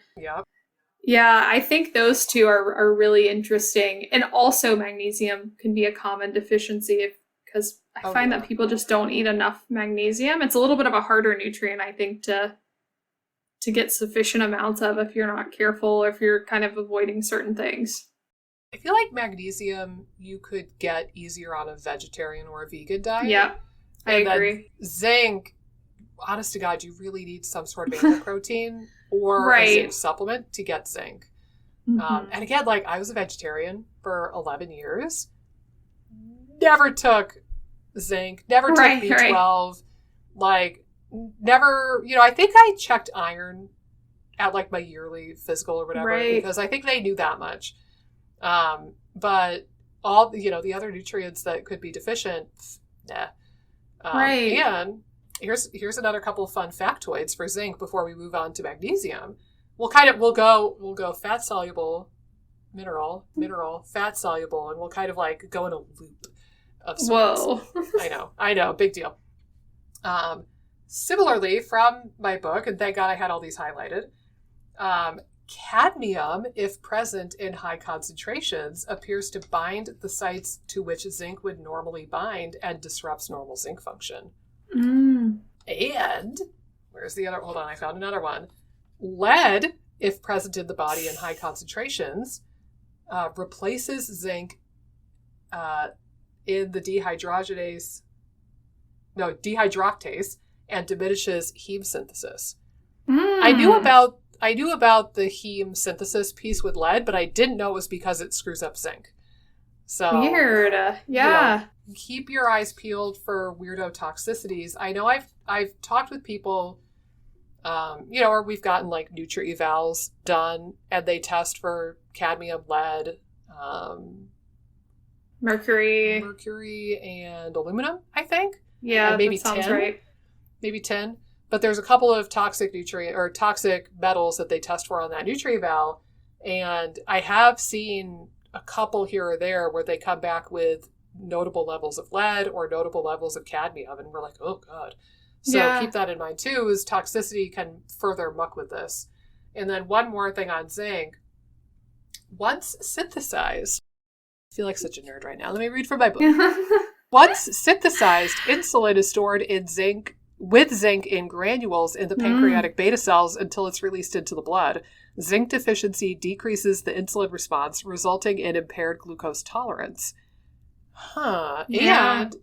yeah, I think those two are really interesting. And also magnesium can be a common deficiency because I find that people just don't eat enough magnesium. It's a little bit of a harder nutrient, I think, to get sufficient amounts of if you're not careful or if you're kind of avoiding certain things. I feel like magnesium you could get easier on a vegetarian or a vegan diet. Yeah, I agree. Zinc, honest to God, you really need some sort of animal protein or a zinc supplement to get zinc. And again, like, I was a vegetarian for 11 years. Never took zinc, never took B12. Like, never, I think I checked iron at like my yearly physical or whatever, because I think they knew that much. But all, the other nutrients that could be deficient, nah. And here's another couple of fun factoids for zinc before we move on to magnesium. We'll go fat soluble, mineral, fat soluble, and we'll kind of like go in a loop of sorts. Whoa. I know, big deal. Similarly, from my book, and thank God I had all these highlighted, cadmium, if present in high concentrations, appears to bind the sites to which zinc would normally bind and disrupts normal zinc function. And, where's the other? Hold on, I found another one. Lead, if present in the body in high concentrations, replaces zinc in the dehydrogenase, dehydroxylase, and diminishes heme synthesis. I knew about the heme synthesis piece with lead, but I didn't know it was because it screws up zinc. So weird. Keep your eyes peeled for weirdo toxicities. I know I've talked with people, or we've gotten like Nutri-Evals done, and they test for cadmium, lead, mercury, and aluminum, I think. Yeah, and maybe that sounds 10. Right. Maybe 10. But there's a couple of toxic metals that they test for on that Nutri-Eval, and I have seen a couple here or there where they come back with notable levels of lead or notable levels of cadmium, and we're like, oh God. So keep that in mind too, is toxicity can further muck with this. And then one more thing on zinc. Once synthesized, I feel like such a nerd right now. Let me read from my book. Once synthesized, insulin is stored in zinc in granules in the pancreatic beta cells until it's released into the blood. Zinc deficiency decreases the insulin response, resulting in impaired glucose tolerance. And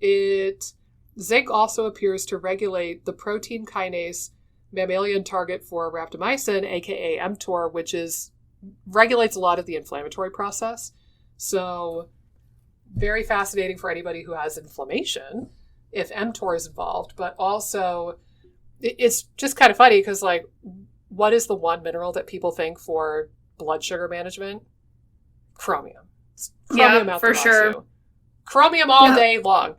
zinc also appears to regulate the protein kinase mammalian target for rapamycin, aka mTOR, which regulates a lot of the inflammatory process. So very fascinating for anybody who has inflammation if mTOR is involved, but also it's just kind of funny because, like, what is the one mineral that people think for blood sugar management, chromium. Chromium out for the sure. wazoo. Chromium all day long.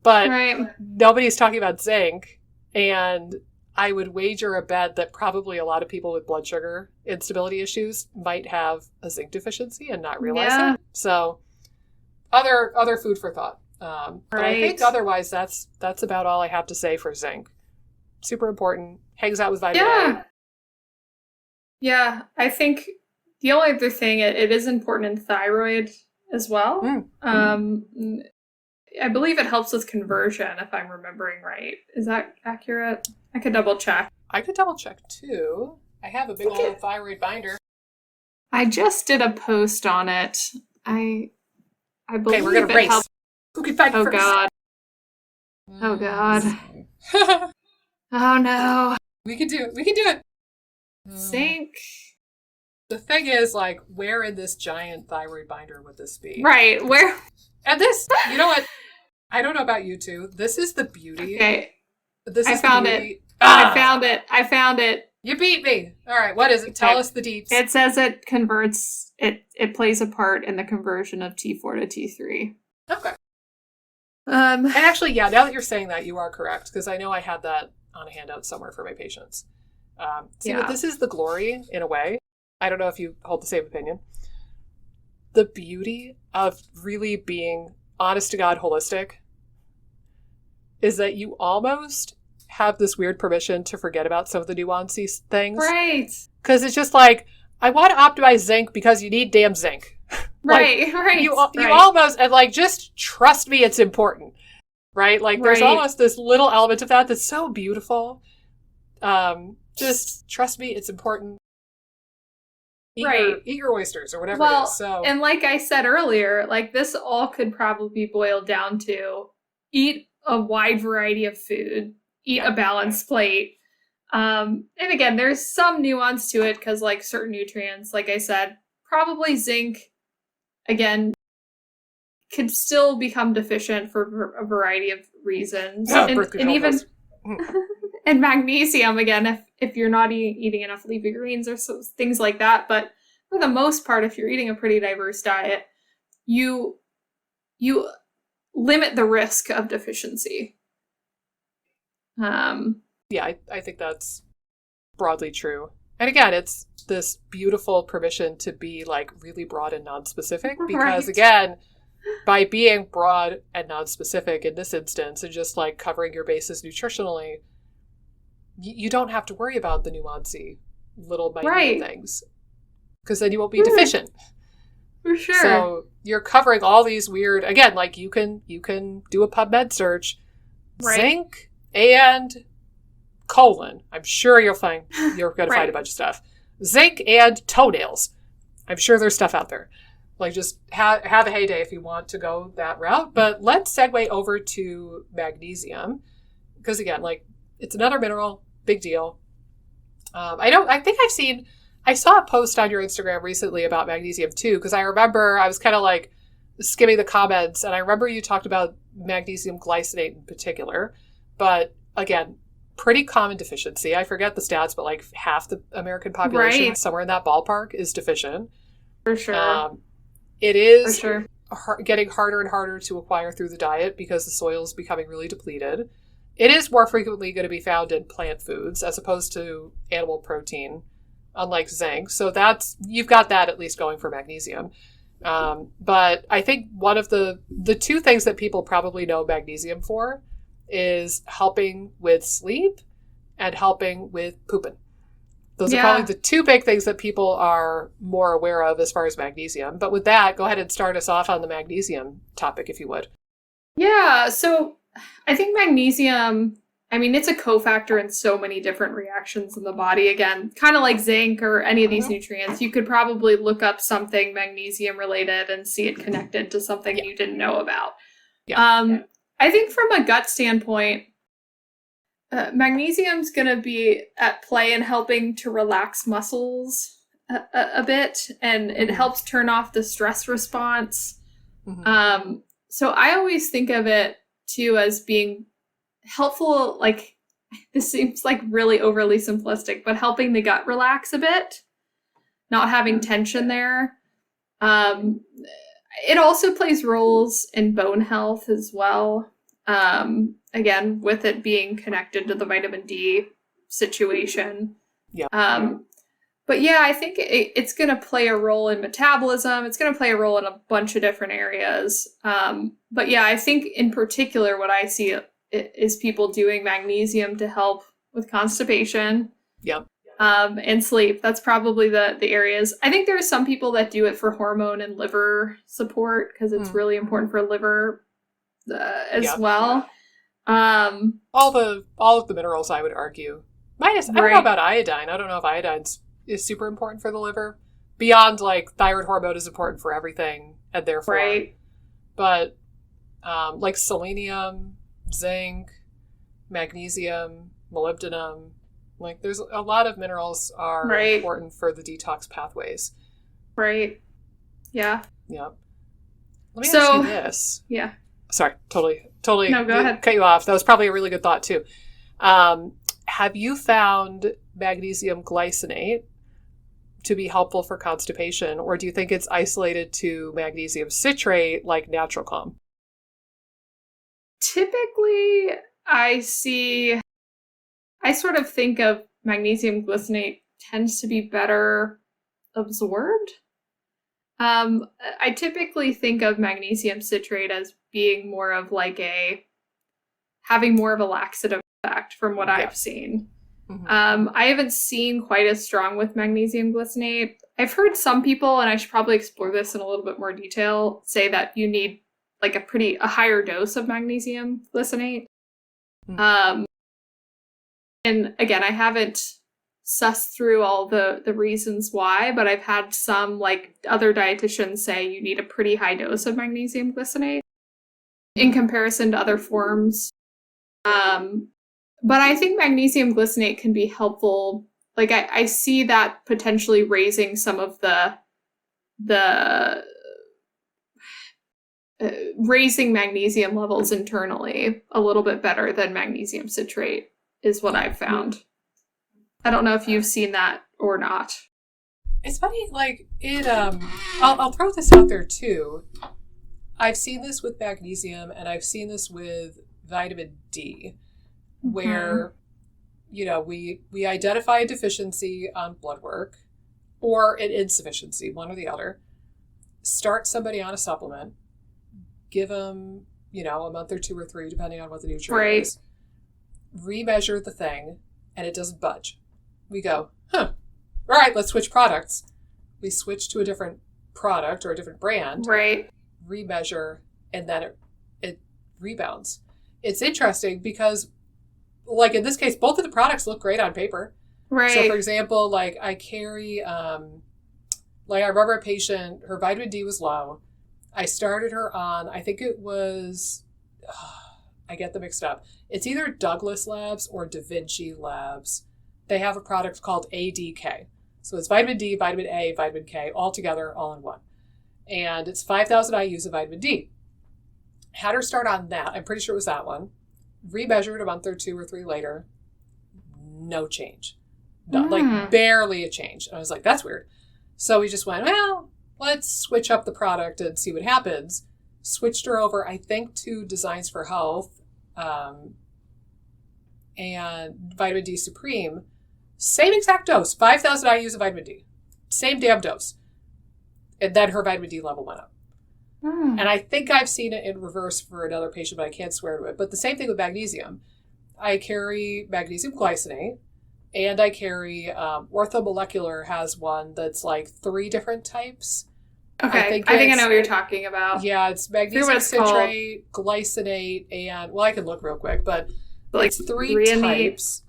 But nobody's talking about zinc, and I would wager a bet that probably a lot of people with blood sugar instability issues might have a zinc deficiency and not realize it. So other food for thought. But I think otherwise that's about all I have to say for zinc. Super important. Hangs out with vitamin A. Yeah, I think the only other thing, it is important in thyroid as well. I believe it helps with conversion, if I'm remembering right. Is that accurate? I could double check. I could double check too. I have a big old thyroid binder. I just did a post on it. I believe we're gonna race. Who can find it first? God. Oh God. Oh no. We can do it. Zinc. The thing is, like, where in this giant thyroid binder would this be? Right, where? And this, you know what? I don't know about you two. This is the beauty. Okay. I found it. You beat me. All right, what is it? Tell us the deets. It says it converts, it plays a part in the conversion of T4 to T3. Okay. And actually, yeah, now that you're saying that, you are correct, because I know I had that on a handout somewhere for my patients. But this is the glory, in a way. I don't know if you hold the same opinion. The beauty of really being honest to God holistic is that you almost have this weird permission to forget about some of the nuances things. Right. Because it's just like, I want to optimize zinc because you need damn zinc. Right. You almost, and like, just trust me, it's important. Right? Like, there's almost this little element of that that's so beautiful. Just trust me, it's important. Eat your oysters or whatever it is. So. And like I said earlier, like, this all could probably boil down to eat a wide variety of food, eat a balanced plate. And again, there's some nuance to it because, like, certain nutrients, like I said, probably zinc, again, could still become deficient for a variety of reasons. And even and magnesium, again, if you're not eating enough leafy greens or things like that. But for the most part, if you're eating a pretty diverse diet, you limit the risk of deficiency. Yeah, I think that's broadly true. And again, it's this beautiful permission to be, like, really broad and non-specific, because again, by being broad and non-specific in this instance and just, like, covering your bases nutritionally, you don't have to worry about the nuancy little minute things, because then you won't be deficient. For sure. So you're covering all these weird, again, like, you can do a PubMed search, zinc and colon. I'm sure you're going to find a bunch of stuff. Zinc and toenails. I'm sure there's stuff out there. Like, just have a heyday if you want to go that route. But let's segue over to magnesium, because again, like, it's another mineral, big deal. I saw a post on your Instagram recently about magnesium too, because I remember I was kind of like skimming the comments, and I remember you talked about magnesium glycinate in particular. But again, pretty common deficiency. I forget the stats, but like half the American population, somewhere in that ballpark, is deficient. For sure. It is getting harder and harder to acquire through the diet because the soil is becoming really depleted. It is more frequently going to be found in plant foods as opposed to animal protein, unlike zinc. So you've got that at least going for magnesium. But I think one of the two things that people probably know magnesium for is helping with sleep and helping with pooping. Those are probably the two big things that people are more aware of as far as magnesium. But with that, go ahead and start us off on the magnesium topic, if you would. Yeah, so I think magnesium, I mean, it's a cofactor in so many different reactions in the body. Again, kind of like zinc or any of these nutrients, you could probably look up something magnesium related and see it connected to something you didn't know about. I think from a gut standpoint, magnesium's going to be at play in helping to relax muscles a bit, and it helps turn off the stress response. So I always think of it too as being helpful, like, this seems like really overly simplistic, but helping the gut relax a bit. not having tension there. It also plays roles in bone health as well. Again, with it being connected to the vitamin D situation. Yeah. But yeah, I think it's going to play a role in metabolism. It's going to play a role in a bunch of different areas. But yeah, I think in particular, what I see is people doing magnesium to help with constipation. Yep. And sleep. That's probably the areas. I think there are some people that do it for hormone and liver support because it's really important for liver as well. All of the minerals, I would argue. Minus, I don't know about iodine. I don't know if iodine is super important for the liver. Beyond, like, thyroid hormone is important for everything, and therefore. Right. But, like selenium, zinc, magnesium, molybdenum, like, there's a lot of minerals are important for the detox pathways. Right. Yeah. Yep. Let me ask you this. Yeah. Sorry, totally. No, go ahead. Cut you off. That was probably a really good thought, too. Have you found magnesium glycinate to be helpful for constipation, or do you think it's isolated to magnesium citrate like Natural Calm? Typically, I sort of think of magnesium glycinate tends to be better absorbed. I typically think of magnesium citrate as being more of like having more of a laxative effect from what I've seen. Mm-hmm. I haven't seen quite as strong with magnesium glycinate. I've heard some people, and I should probably explore this in a little bit more detail, say that you need like a higher dose of magnesium glycinate. Mm-hmm. And again, I haven't sussed through all the reasons why, but I've had some like other dietitians say you need a pretty high dose of magnesium glycinate in comparison to other forms. But I think magnesium glycinate can be helpful. Like I see that potentially raising some of the raising magnesium levels internally a little bit better than magnesium citrate is what I've found. I don't know if you've seen that or not. It's funny, like it. I'll throw this out there too. I've seen this with magnesium, and I've seen this with vitamin D, where we identify a deficiency on blood work or an insufficiency, one or the other. Start somebody on a supplement, give them a month or 2 or 3, depending on what the nutrient is. Remeasure the thing, and it doesn't budge. We go, all right, let's switch products. We switch to a different product or a different brand. Right. Remeasure, and then it rebounds. It's interesting because, like in this case, both of the products look great on paper. Right. So, for example, like I carry, I remember a patient, her vitamin D was low. I started her on, I think it was, I get them mixed up. It's either Douglas Labs or Da Vinci Labs. They have a product called ADK. So it's vitamin D, vitamin A, vitamin K, all together, all in one. And it's 5,000 IUs of vitamin D. Had her start on that. I'm pretty sure it was that one. Remeasured a month or 2 or 3 later. No change. Like barely a change. And I was like, that's weird. So we just went, well, let's switch up the product and see what happens. Switched her over, I think, to Designs for Health and Vitamin D Supreme. Same exact dose, 5,000 IUs of vitamin D. Same damn dose. And then her vitamin D level went up. And I think I've seen it in reverse for another patient, but I can't swear to it. But the same thing with magnesium. I carry magnesium glycinate, and I carry Orthomolecular has one that's like 3 different types. Okay, I think I know what you're talking about. Yeah, it's magnesium citrate, glycinate, and, well, I can look real quick, but like it's 3 types.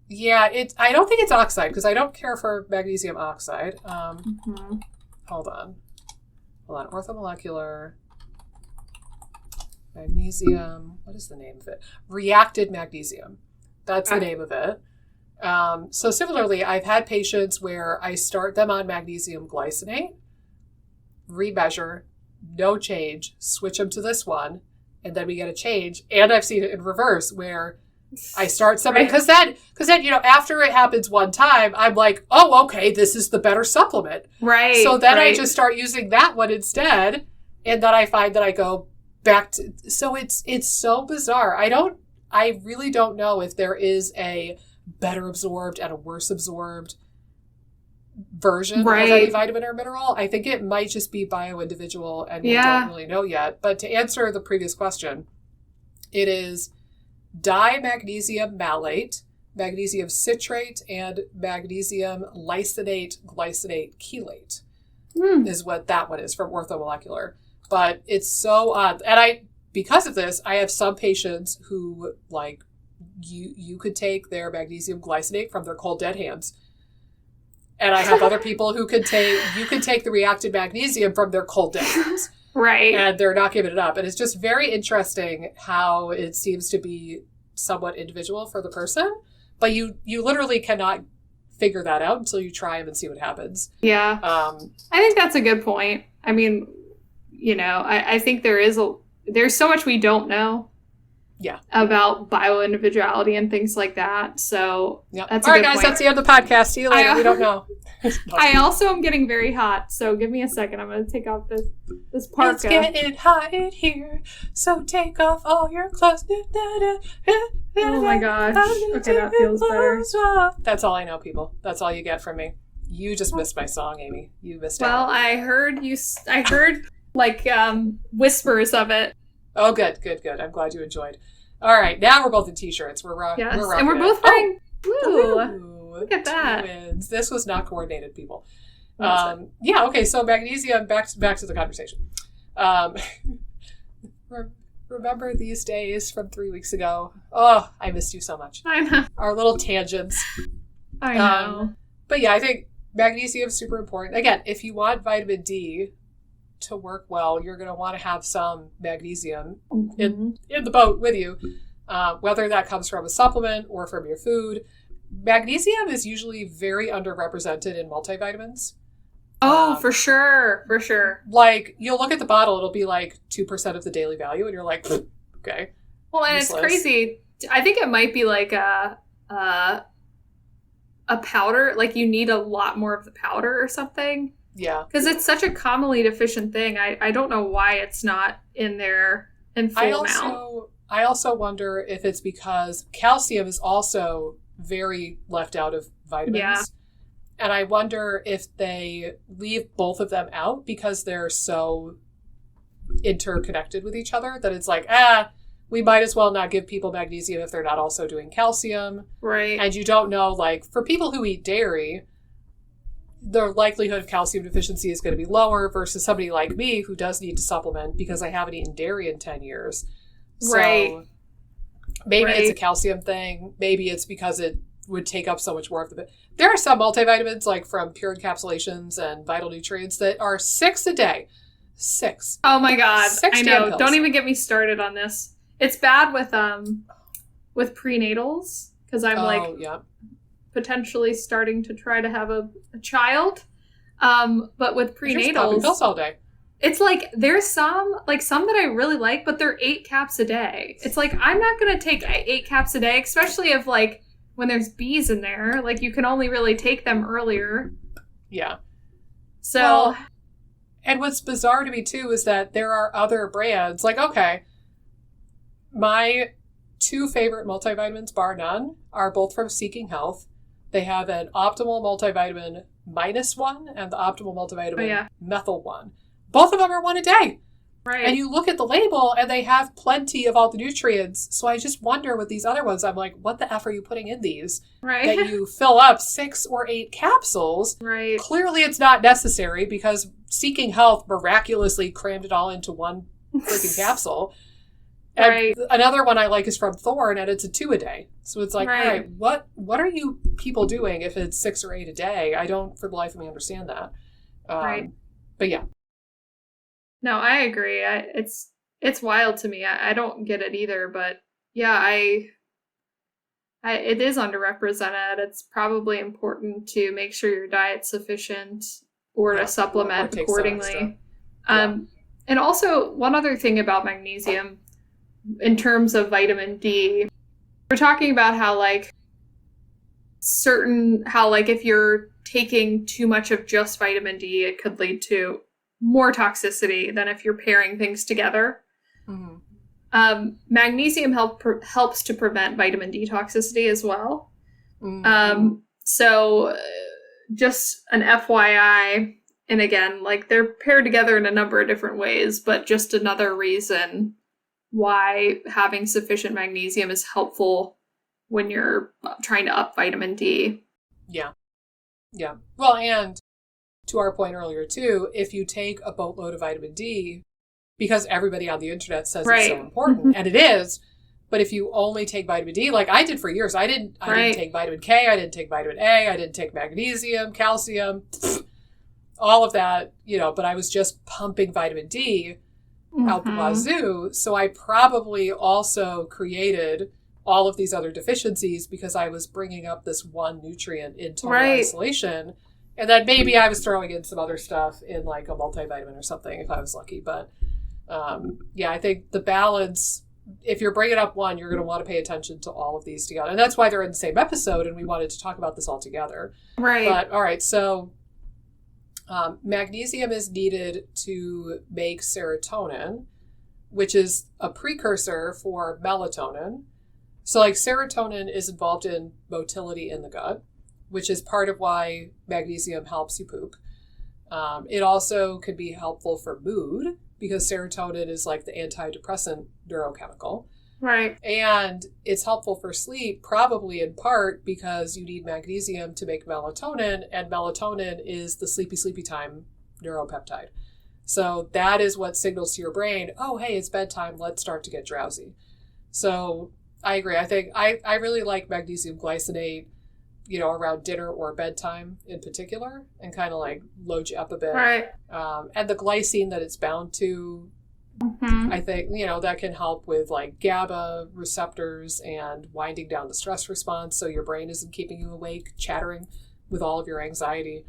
Yeah, I don't think it's oxide, because I don't care for magnesium oxide. Hold on. Orthomolecular magnesium. What is the name of it? Reacted magnesium. That's the name of it. So similarly, I've had patients where I start them on magnesium glycinate, remeasure, no change, switch them to this one, and then we get a change. And I've seen it in reverse where I start supplementing because then, after it happens one time, I'm like, oh, okay, this is the better supplement. Right. So then I just start using that one instead. And then I find that I go back to, so it's so bizarre. I really don't know if there is a better absorbed and a worse absorbed version of any vitamin or mineral. I think it might just be bio-individual and we don't really know yet. But to answer the previous question, it is dimagnesium malate, magnesium citrate, and magnesium lysate glycinate chelate is what that one is from Orthomolecular. But it's so odd. And because of this, I have some patients who, like, you could take their magnesium glycinate from their cold dead hands. And I have other people who could take the reacted magnesium from their cold dead hands. Right. And they're not giving it up. And it's just very interesting how it seems to be somewhat individual for the person. But you literally cannot figure that out until you try them and see what happens. Yeah. I think that's a good point. I mean, I think there's so much we don't know. Yeah. About bio-individuality and things like that. So that's all right, guys, that's the end of the podcast. See you later. We don't know. I also am getting very hot, so give me a second. I'm going to take off this parka. It's getting hot in here, so take off all your clothes. Oh my gosh. Okay, that feels better. That's all I know, people. That's all you get from me. You just missed my song, Amy. You missed it. Well, I heard like whispers of it. Oh, good. I'm glad you enjoyed. All right, now we're both in t-shirts. We're rocking. Yes, and we're both wearing blue. Look at that. Twins. This was not coordinated, people. Okay, so magnesium, back to the conversation. Remember these days from 3 weeks ago? Oh, I missed you so much. I know. Our little tangents. I know. But yeah, I think magnesium is super important. Again, if you want vitamin D to work well, you're going to want to have some magnesium in the boat with you, whether that comes from a supplement or from your food. Magnesium is usually very underrepresented in multivitamins. Oh, for sure. Like, you'll look at the bottle, it'll be like 2% of the daily value, and you're like, okay. Well, and useless. It's crazy. I think it might be like a powder, like you need a lot more of the powder or something. Yeah. Because it's such a commonly deficient thing. I don't know why it's not in there in full amount. I also wonder if it's because calcium is also very left out of vitamins. Yeah. And I wonder if they leave both of them out because they're so interconnected with each other that it's like, we might as well not give people magnesium if they're not also doing calcium. Right. And you don't know, like, for people who eat dairy, the likelihood of calcium deficiency is going to be lower versus somebody like me who does need to supplement because I haven't eaten dairy in 10 years. So maybe it's a calcium thing. Maybe it's because it would take up so much more of the... There are some multivitamins, like from Pure Encapsulations and Vital Nutrients, that are 6 a day. 6. Oh my God. 6 I know. pills. Don't even get me started on this. It's bad with prenatals because I'm potentially starting to try to have a child. But with prenatals... You're just popping pills all day. It's like, there's some that I really like, but they're 8 caps a day. It's like, I'm not going to take 8 caps a day, especially if like, when there's bees in there, like you can only really take them earlier. Yeah. So. Well, and what's bizarre to me too is that there are other brands, like, okay, my 2 favorite multivitamins, bar none, are both from Seeking Health. They have an optimal multivitamin -1 and the optimal multivitamin methyl 1. Both of them are 1 a day. Right. And you look at the label and they have plenty of all the nutrients. So I just wonder with these other ones, I'm like, what the F are you putting in these? Right. That you fill up 6 or 8 capsules. Right. Clearly it's not necessary because Seeking Health miraculously crammed it all into one freaking capsule. And another one I like is from Thorne and it's a 2 a day. So it's like, all right, what are you people doing if it's 6 or 8 a day? I don't for the life of me understand that. But yeah. No, I agree. It's wild to me. I don't get it either, but yeah, it is underrepresented. It's probably important to make sure your diet's sufficient or to supplement accordingly. And also one other thing about magnesium in terms of vitamin D, we're talking about how like if you're taking too much of just vitamin D, it could lead to more toxicity than if you're pairing things together. Magnesium helps to prevent vitamin D toxicity as well. So just an FYI, and again, like they're paired together in a number of different ways, but just another reason why having sufficient magnesium is helpful when you're trying to up vitamin D. Yeah. Well, and to our point earlier too, if you take a boatload of vitamin D, because everybody on the internet says it's so important, and it is, but if you only take vitamin D, like I did for years, I didn't take vitamin K, I didn't take vitamin A, I didn't take magnesium, calcium, all of that, but I was just pumping vitamin D out the wazoo. So I probably also created all of these other deficiencies because I was bringing up this one nutrient in total isolation. And then maybe I was throwing in some other stuff in like a multivitamin or something if I was lucky. But I think the balance, if you're bringing up one, you're going to want to pay attention to all of these together. And that's why they're in the same episode, and we wanted to talk about this all together. Right. But all right, so magnesium is needed to make serotonin, which is a precursor for melatonin. So like serotonin is involved in motility in the gut, which is part of why magnesium helps you poop. It also could be helpful for mood because serotonin is like the antidepressant neurochemical. Right. And it's helpful for sleep, probably in part because you need magnesium to make melatonin, and melatonin is the sleepy time neuropeptide. So that is what signals to your brain, oh, hey, it's bedtime, let's start to get drowsy. So I agree. I think I really like magnesium glycinate, around dinner or bedtime in particular, and kind of like load you up a bit. Right. And the glycine that it's bound to, I think, that can help with like GABA receptors and winding down the stress response so your brain isn't keeping you awake, chattering with all of your anxiety.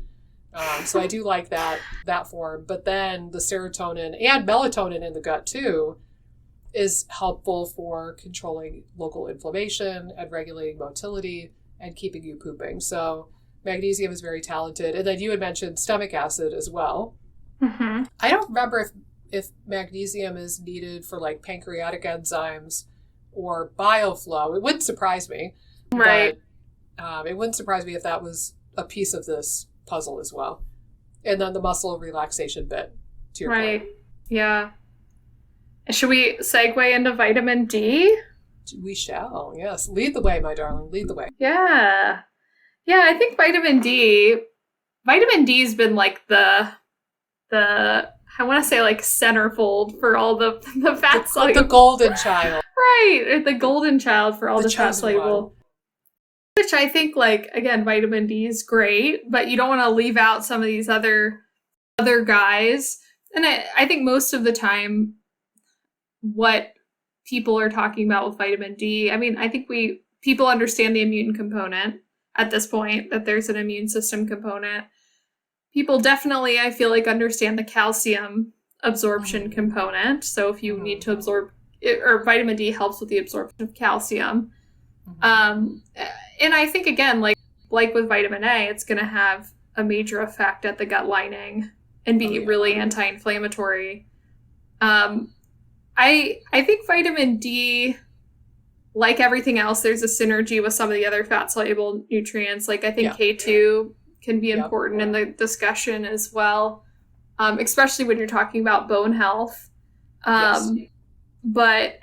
So I do like that form. But then the serotonin and melatonin in the gut too is helpful for controlling local inflammation and regulating motility and keeping you pooping. So magnesium is very talented. And then you had mentioned stomach acid as well. I don't remember if magnesium is needed for like pancreatic enzymes or bile flow. It wouldn't surprise me. Right. But it wouldn't surprise me if that was a piece of this puzzle as well. And then the muscle relaxation bit, to your point. Yeah. Should we segue into vitamin D? We shall, yes. Lead the way, my darling. Lead the way. Yeah. I think vitamin D's been like the I want to say like centerfold for all the fat soluble. The golden child. Right. Or the golden child for all the fat soluble. Which I think, like, again, vitamin D is great, but you don't want to leave out some of these other guys. And I think most of the time what people are talking about with vitamin D, I mean, I think people understand the immune component at this point, that there's an immune system component. People definitely, I feel like, understand the calcium absorption component. So if you need to absorb, or vitamin D helps with the absorption of calcium. And I think, again, like with vitamin A, it's going to have a major effect at the gut lining and be really anti-inflammatory. I think vitamin D, like everything else, there's a synergy with some of the other fat-soluble nutrients. Like I think K2 can be important in the discussion as well, especially when you're talking about bone health. But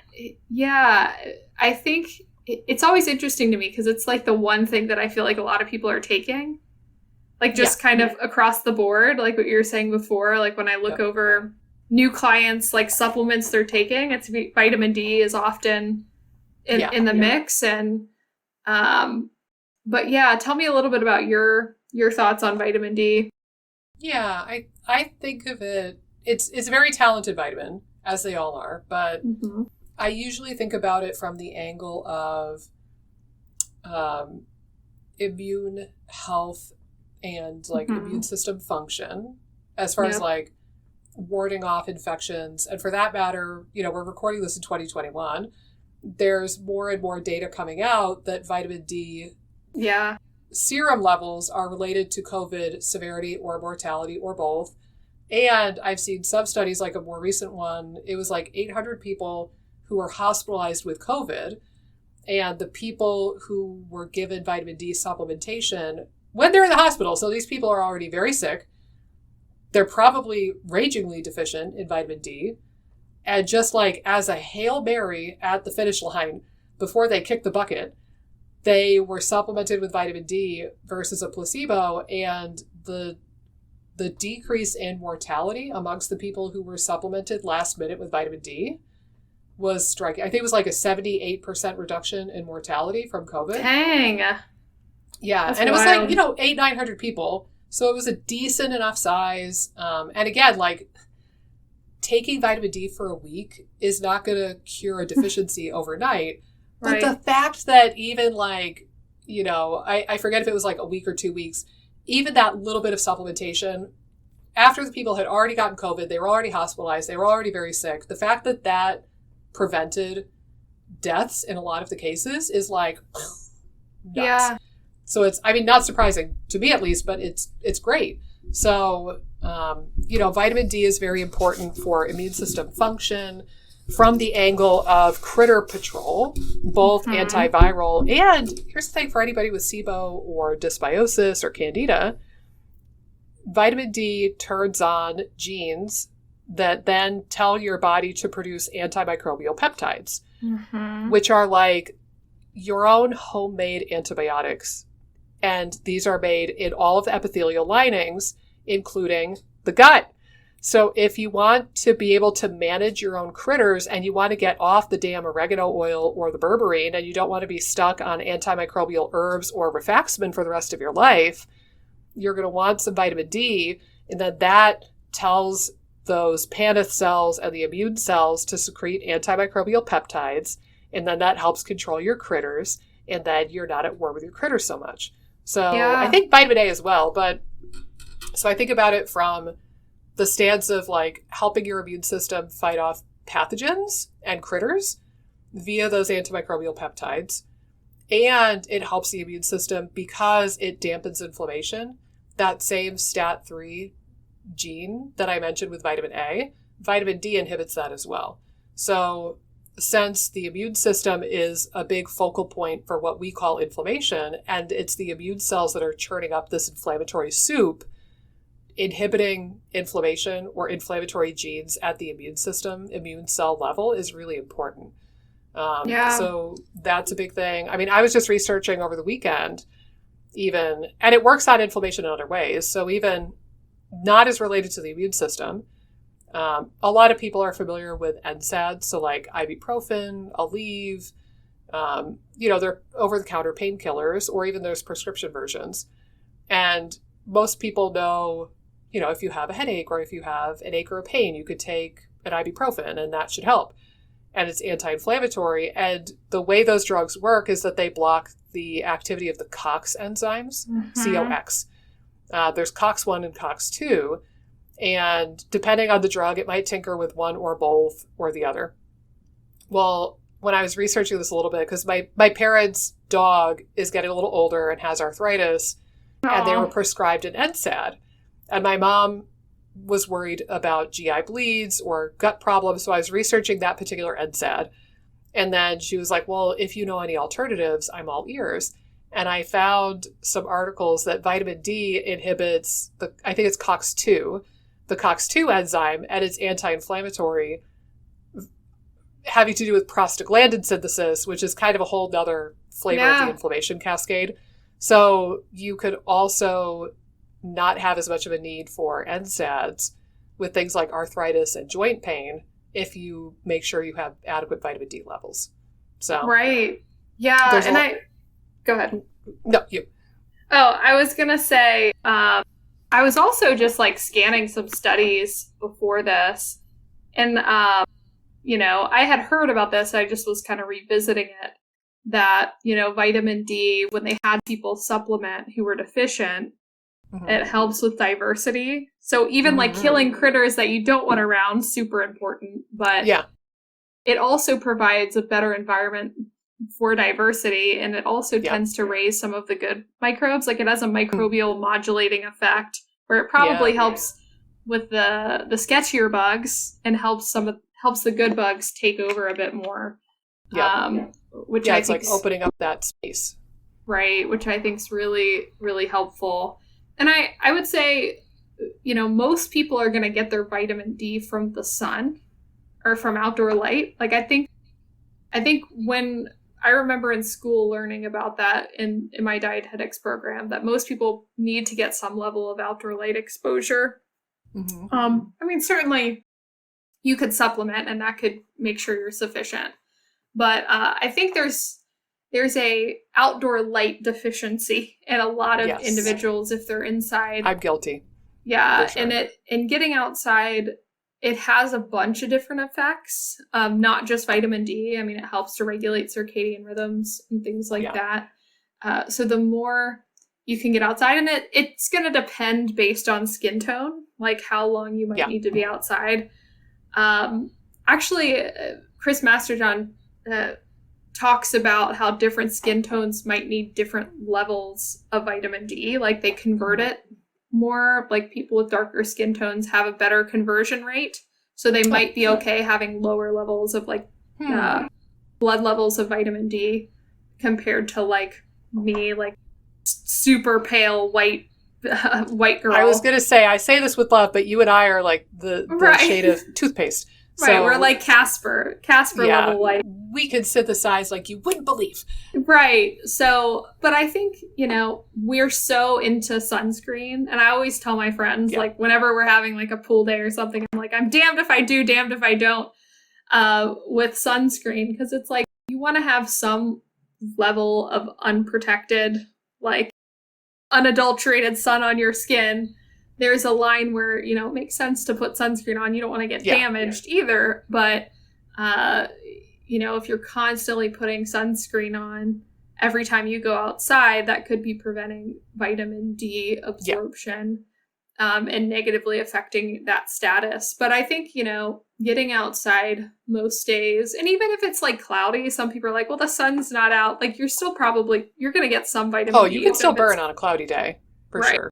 yeah, I think it's always interesting to me because it's like the one thing that I feel like a lot of people are taking, like just kind of across the board, like what you were saying before. Like when I look over new clients, like supplements they're taking, it's vitamin D is often in the mix. And but yeah, tell me a little bit about your thoughts on vitamin D. Yeah, I think of it's a very talented vitamin, as they all are, but I usually think about it from the angle of immune health and like immune system function, as far as like warding off infections. And for that matter, we're recording this in 2021. there's more and more data coming out that vitamin D Yeah. serum levels are related to COVID severity or mortality or both. And I've seen some studies, like a more recent one, it was like 800 people who were hospitalized with COVID. And the people who were given vitamin D supplementation when they're in the hospital, so these people are already very sick, they're probably ragingly deficient in vitamin D. And just like as a Hail Mary at the finish line, before they kicked the bucket, they were supplemented with vitamin D versus a placebo, and the decrease in mortality amongst the people who were supplemented last minute with vitamin D was striking. I think it was like a 78% reduction in mortality from COVID. Dang. Yeah. That's and it was wild. like, 800-900 people. So it was a decent enough size. And again, like taking vitamin D for a week is not going to cure a deficiency overnight. But Right. the fact that even like, I forget if it was like a week or 2 weeks, even that little bit of supplementation, after the people had already gotten COVID, they were already hospitalized, they were already very sick, the fact that that prevented deaths in a lot of the cases is like, nuts. Yeah. So it's, not surprising to me at least, but it's great. So, vitamin D is very important for immune system function from the angle of critter patrol, both antiviral. And here's the thing for anybody with SIBO or dysbiosis or candida, vitamin D turns on genes that then tell your body to produce antimicrobial peptides, which are like your own homemade antibiotics. And these are made in all of the epithelial linings, including the gut. So if you want to be able to manage your own critters and you want to get off the damn oregano oil or the berberine and you don't want to be stuck on antimicrobial herbs or rifaximin for the rest of your life, you're going to want some vitamin D, and then that tells those Paneth cells and the immune cells to secrete antimicrobial peptides, and then that helps control your critters, and then you're not at war with your critters so much. So Yeah. I think vitamin A as well, but so I think about it from the stance of like helping your immune system fight off pathogens and critters via those antimicrobial peptides. And it helps the immune system because it dampens inflammation. That same STAT3 gene that I mentioned with vitamin A, vitamin D inhibits that as well. So since the immune system is a big focal point for what we call inflammation, and it's the immune cells that are churning up this inflammatory soup, inhibiting inflammation or inflammatory genes at the immune cell level is really important. So that's a big thing. I was just researching over the weekend even, and it works on inflammation in other ways. So even not as related to the immune system, a lot of people are familiar with NSAIDs. So like ibuprofen, Aleve, they're over-the-counter painkillers, or even there's prescription versions. And most people know, if you have a headache or if you have an ache or a pain, you could take an ibuprofen and that should help. And it's anti-inflammatory. And the way those drugs work is that they block the activity of the COX enzymes, COX. There's COX-1 and COX-2. And depending on the drug, it might tinker with one or both or the other. Well, when I was researching this a little bit, because my parents' dog is getting a little older and has arthritis, and they were prescribed an NSAID. And my mom was worried about GI bleeds or gut problems, so I was researching that particular NSAID. And then she was like, well, if you know any alternatives, I'm all ears. And I found some articles that vitamin D inhibits, I think it's COX-2, the COX-2 enzyme, and it's anti-inflammatory, having to do with prostaglandin synthesis, which is kind of a whole nother flavor of the inflammation cascade. So you could also not have as much of a need for NSAIDs with things like arthritis and joint pain if you make sure you have adequate vitamin D levels. So Right. Yeah. And go ahead. No, you. Oh, I was going to say, I was also just like scanning some studies before this. And, I had heard about this. I just was kind of revisiting it, that, vitamin D, when they had people supplement who were deficient, it helps with diversity. So even like killing critters that you don't want around, super important. But it also provides a better environment for diversity, and it also tends to raise some of the good microbes. Like it has a microbial modulating effect where it probably helps with the sketchier bugs and helps the good bugs take over a bit more. Which I it's think like opening up that space. Right, which I think is really, really helpful. And I would say, most people are going to get their vitamin D from the sun or from outdoor light. Like I think when I remember in school learning about that in my dietetics program, that most people need to get some level of outdoor light exposure. Mm-hmm. Certainly you could supplement and that could make sure you're sufficient. But I think there's a outdoor light deficiency in a lot of individuals if they're inside. I'm guilty. Yeah, sure. And getting outside, it has a bunch of different effects, not just vitamin D. I mean, it helps to regulate circadian rhythms and things like that. So the more you can get outside, and it's going to depend based on skin tone, like how long you might need to be outside. Actually, Chris Masterjohn talks about how different skin tones might need different levels of vitamin D. Like they convert it more, like people with darker skin tones have a better conversion rate. So they might be okay having lower levels of blood levels of vitamin D compared to like me, like super pale white girl. I was going to say, I say this with love, but you and I are like the shade of toothpaste. Right, so, we're like Casper level white. We can synthesize like you wouldn't believe. Right. So, but I think, we're so into sunscreen. And I always tell my friends, like whenever we're having like a pool day or something, I'm like, I'm damned if I do, damned if I don't, with sunscreen. Because it's like, you want to have some level of unprotected, like unadulterated sun on your skin. There's a line where, it makes sense to put sunscreen on. You don't want to get damaged either. But, if you're constantly putting sunscreen on every time you go outside, that could be preventing vitamin D absorption and negatively affecting that status. But I think, getting outside most days, and even if it's like cloudy, some people are like, well, the sun's not out. Like you're going to get some vitamin D. You can still burn on a cloudy day for sure.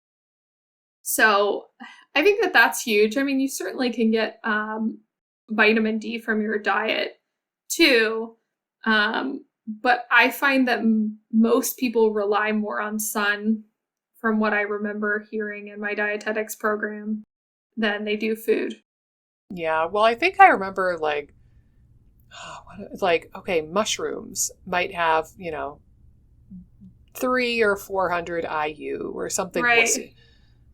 So I think that's huge. I mean, you certainly can get vitamin D from your diet too. But I find that most people rely more on sun, from what I remember hearing in my dietetics program, than they do food. Yeah. Well, I think I remember mushrooms might have, 300 or 400 IU or something. Right.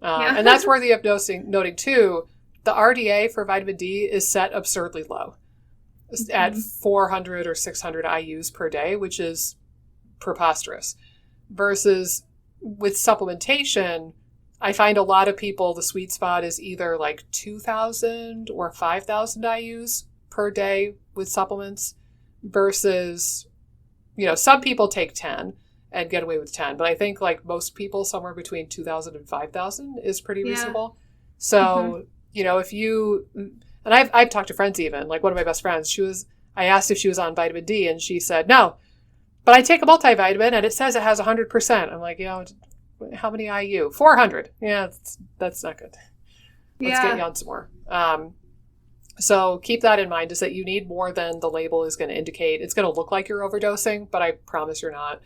And that's worthy of noting too, the RDA for vitamin D is set absurdly low at 400 or 600 IUs per day, which is preposterous. Versus with supplementation, I find a lot of people, the sweet spot is either like 2,000 or 5,000 IUs per day with supplements versus, some people take 10 and get away with 10. But I think like most people, somewhere between 2,000 and 5,000 is pretty reasonable. So, if you, and I've talked to friends even, like one of my best friends, I asked if she was on vitamin D and she said, no, but I take a multivitamin and it says it has 100%. I'm like, how many IU? 400. Yeah, that's not good. Let's get you on some more. So keep that in mind, is that you need more than the label is going to indicate. It's going to look like you're overdosing, but I promise you're not.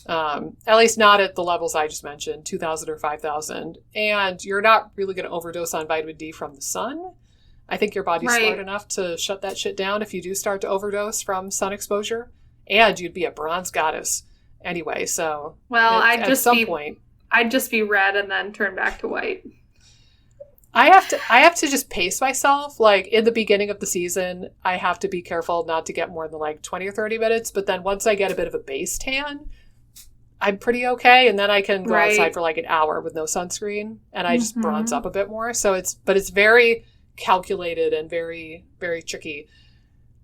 At least not at the levels I just mentioned, 2,000 or 5,000. And you're not really going to overdose on vitamin D from the sun. I think your body's smart enough to shut that shit down if you do start to overdose from sun exposure. And you'd be a bronze goddess anyway. So at some point, I'd just be red and then turn back to white. I have to just pace myself. Like in the beginning of the season, I have to be careful not to get more than like 20 or 30 minutes. But then once I get a bit of a base tan, I'm pretty okay. And then I can go outside for like an hour with no sunscreen and I just bronze up a bit more. So it's very calculated and very, very tricky.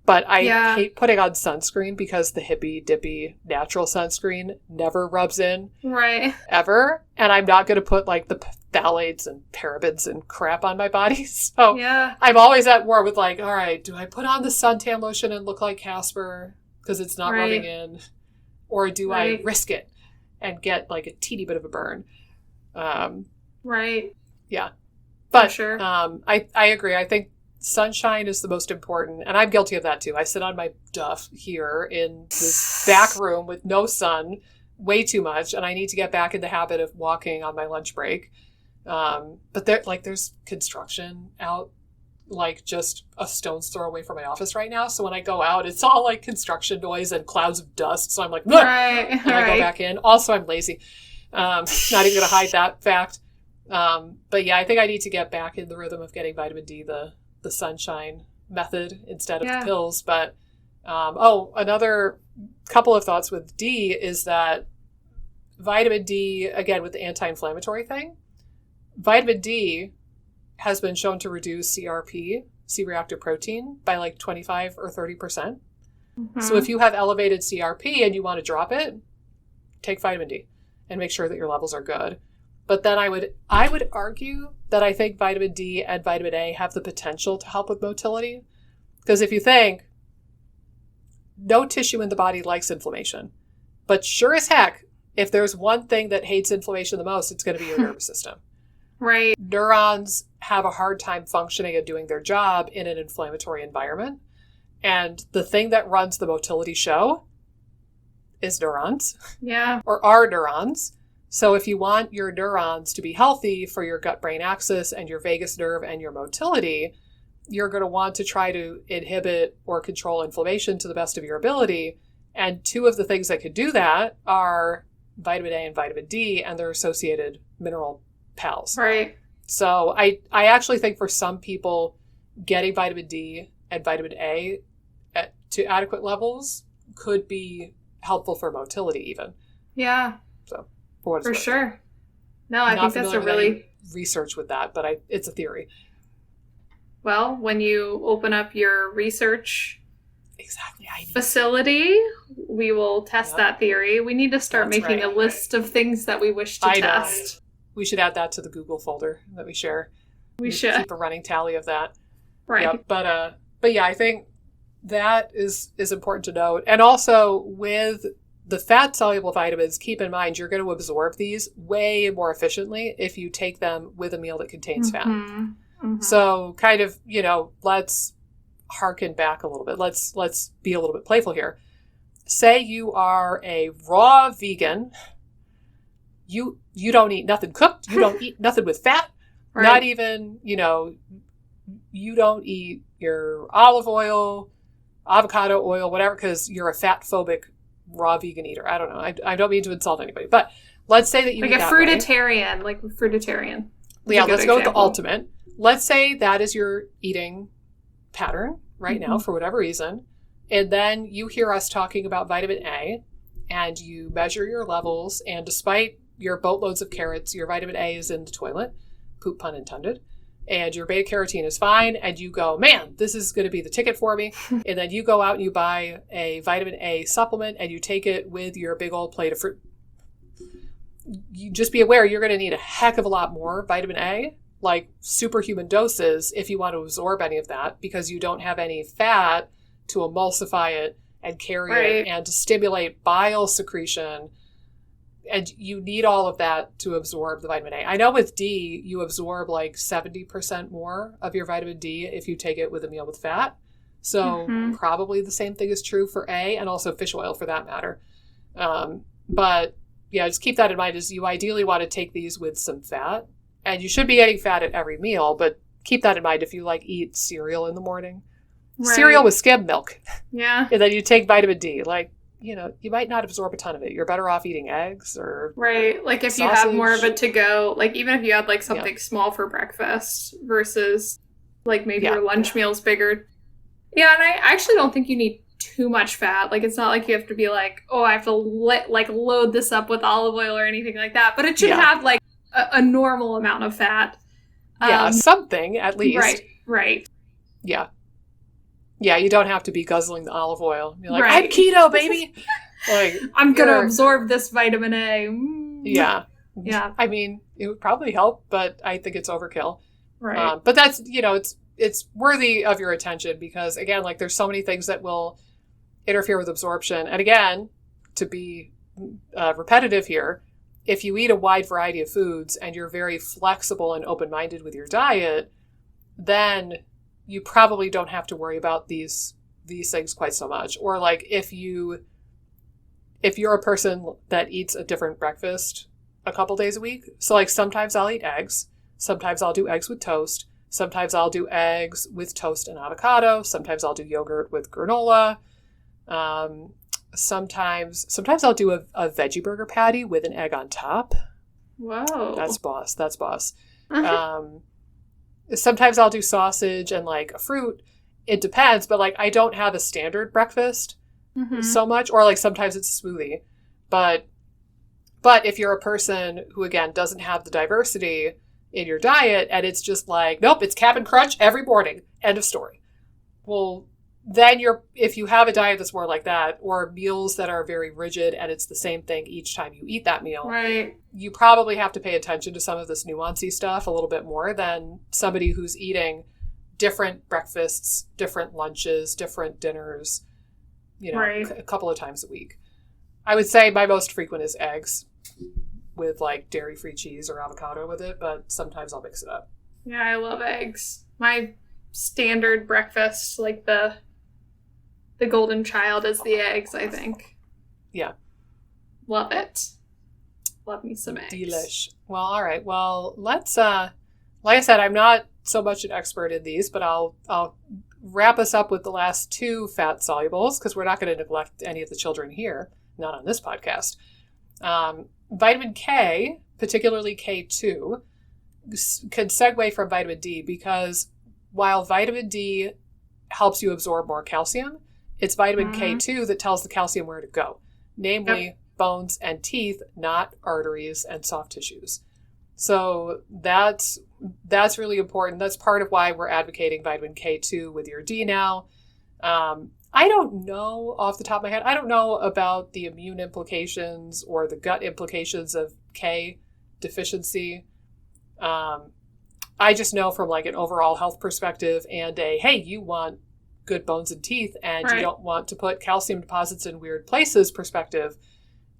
But I hate putting on sunscreen because the hippy dippy natural sunscreen never rubs in. Right. Ever. And I'm not going to put like the phthalates and parabens and crap on my body. So Yeah. I'm always at war with like, all right, do I put on the suntan lotion and look like Casper because it's not rubbing in? Or do I risk it and get like a teeny bit of a burn? Right. Yeah. But For sure. I agree. I think sunshine is the most important. And I'm guilty of that too. I sit on my duff here in this back room with no sun way too much. And I need to get back in the habit of walking on my lunch break. But there's construction out like just a stone's throw away from my office right now. So when I go out, it's all like construction noise and clouds of dust. So I'm like, and I go back in. Also, I'm lazy. Not even going to hide that fact. But yeah, I think I need to get back in the rhythm of getting vitamin D, the sunshine method instead of the pills. But, another couple of thoughts with D is that vitamin D, again, with the anti-inflammatory thing, vitamin D has been shown to reduce CRP, C-reactive protein, by like 25 or 30%. Mm-hmm. So if you have elevated CRP and you want to drop it, take vitamin D and make sure that your levels are good. But then I would argue that I think vitamin D and vitamin A have the potential to help with motility. Because if you think, no tissue in the body likes inflammation. But sure as heck, if there's one thing that hates inflammation the most, it's going to be your nervous system. Right. Neurons have a hard time functioning and doing their job in an inflammatory environment. And the thing that runs the motility show is neurons. Yeah. Or are neurons. So if you want your neurons to be healthy for your gut-brain axis and your vagus nerve and your motility, you're going to want to try to inhibit or control inflammation to the best of your ability. And two of the things that could do that are vitamin A and vitamin D and their associated mineral pals. Right. So I actually think for some people, getting vitamin D and vitamin A to adequate levels could be helpful for motility even. Yeah. So for sure. No, I think that's a really research with that, but it's a theory. Well, when you open up your research facility, we will test that theory. We need to start making a list of things that we wish to test. Know. We should add that to the Google folder that we share. We should keep a running tally of that. Right. Yep. But yeah, I think that is important to note. And also with the fat-soluble vitamins, keep in mind you're going to absorb these way more efficiently if you take them with a meal that contains fat. Mm-hmm. So kind of, let's harken back a little bit. Let's be a little bit playful here. Say you are a raw vegan. You don't eat nothing cooked. You don't eat nothing with fat. Right. Not even, you don't eat your olive oil, avocado oil, whatever, because you're a fat-phobic raw vegan eater. I don't know. I don't mean to insult anybody, but let's say that you eat a fruitarian, like fruitarian. Yeah, let's go with the ultimate. Let's say that is your eating pattern right now for whatever reason. And then you hear us talking about vitamin A and you measure your levels. And despite your boatloads of carrots, your vitamin A is in the toilet, poop pun intended. And your beta carotene is fine. And you go, man, this is going to be the ticket for me. And then you go out and you buy a vitamin A supplement and you take it with your big old plate of fruit. You just be aware you're going to need a heck of a lot more vitamin A, like superhuman doses, if you want to absorb any of that, because you don't have any fat to emulsify it and carry it and to stimulate bile secretion. And you need all of that to absorb the vitamin A. I know with D, you absorb like 70% more of your vitamin D if you take it with a meal with fat. So probably the same thing is true for A and also fish oil for that matter. But yeah, just keep that in mind is you ideally want to take these with some fat. And you should be getting fat at every meal, but keep that in mind if you eat cereal in the morning. Right. Cereal with skim milk. Yeah. And then you take vitamin D. You might not absorb a ton of it. You're better off eating eggs or Like if sausage. You have more of it to go, even if you had something small for breakfast versus maybe your lunch meal's bigger. Yeah, and I actually don't think you need too much fat. It's not like you have to be I have to load this up with olive oil or anything like that. But it should have a normal amount of fat. Something at least. Right. Yeah. Yeah, you don't have to be guzzling the olive oil. You're like, I'm keto, baby. I'm going to absorb this vitamin A. Yeah. Yeah. I mean, it would probably help, but I think it's overkill. Right. But that's, it's worthy of your attention because, again, like there's so many things that will interfere with absorption. And again, to be repetitive here, if you eat a wide variety of foods and you're very flexible and open-minded with your diet, then you probably don't have to worry about these things quite so much. Or like if you're a person that eats a different breakfast a couple days a week, so like sometimes I'll eat eggs, sometimes I'll do eggs with toast, sometimes I'll do eggs with toast and avocado, sometimes I'll do yogurt with granola. Sometimes I'll do a veggie burger patty with an egg on top. Whoa. That's boss. Sometimes I'll do sausage and like a fruit. It depends, but like I don't have a standard breakfast so much, or like sometimes it's a smoothie. But if you're a person who, again, doesn't have the diversity in your diet and it's just like, nope, it's Cap'n Crunch every morning, end of story. Well, then if you have a diet that's more like that, or meals that are very rigid and it's the same thing each time you eat that meal, right, you probably have to pay attention to some of this nuancy stuff a little bit more than somebody who's eating different breakfasts, different lunches, different dinners, right, a couple of times a week. I would say my most frequent is eggs with like dairy-free cheese or avocado with it, but sometimes I'll mix it up. Yeah, I love eggs. My standard breakfast, like the golden child, is the eggs, I think. Yeah. Love it. Love me some eggs. Delish. Well, all right. Well, let's, like I said, I'm not so much an expert in these, but I'll wrap us up with the last two fat solubles because we're not going to neglect any of the children here, not on this podcast. Vitamin K, particularly K2, can segue from vitamin D because while vitamin D helps you absorb more calcium, it's vitamin K2 that tells the calcium where to go, namely bones and teeth, not arteries and soft tissues. So that's really important. That's part of why we're advocating vitamin K2 with your D now. I don't know off the top of my head. I don't know about the immune implications or the gut implications of K deficiency. I just know from like an overall health perspective and hey, you want good bones and teeth and you don't want to put calcium deposits in weird places perspective.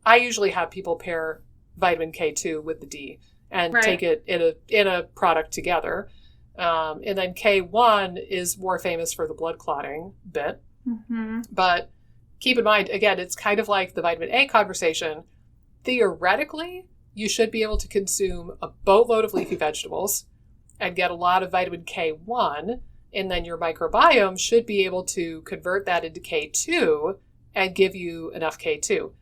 I usually have people pair vitamin K2 with the D and take it in a product together. And then K1 is more famous for the blood clotting bit. Mm-hmm. But keep in mind, again, it's kind of like the vitamin A conversation. Theoretically, you should be able to consume a boatload of leafy vegetables and get a lot of vitamin K1, and then your microbiome should be able to convert that into K2 and give you enough K2.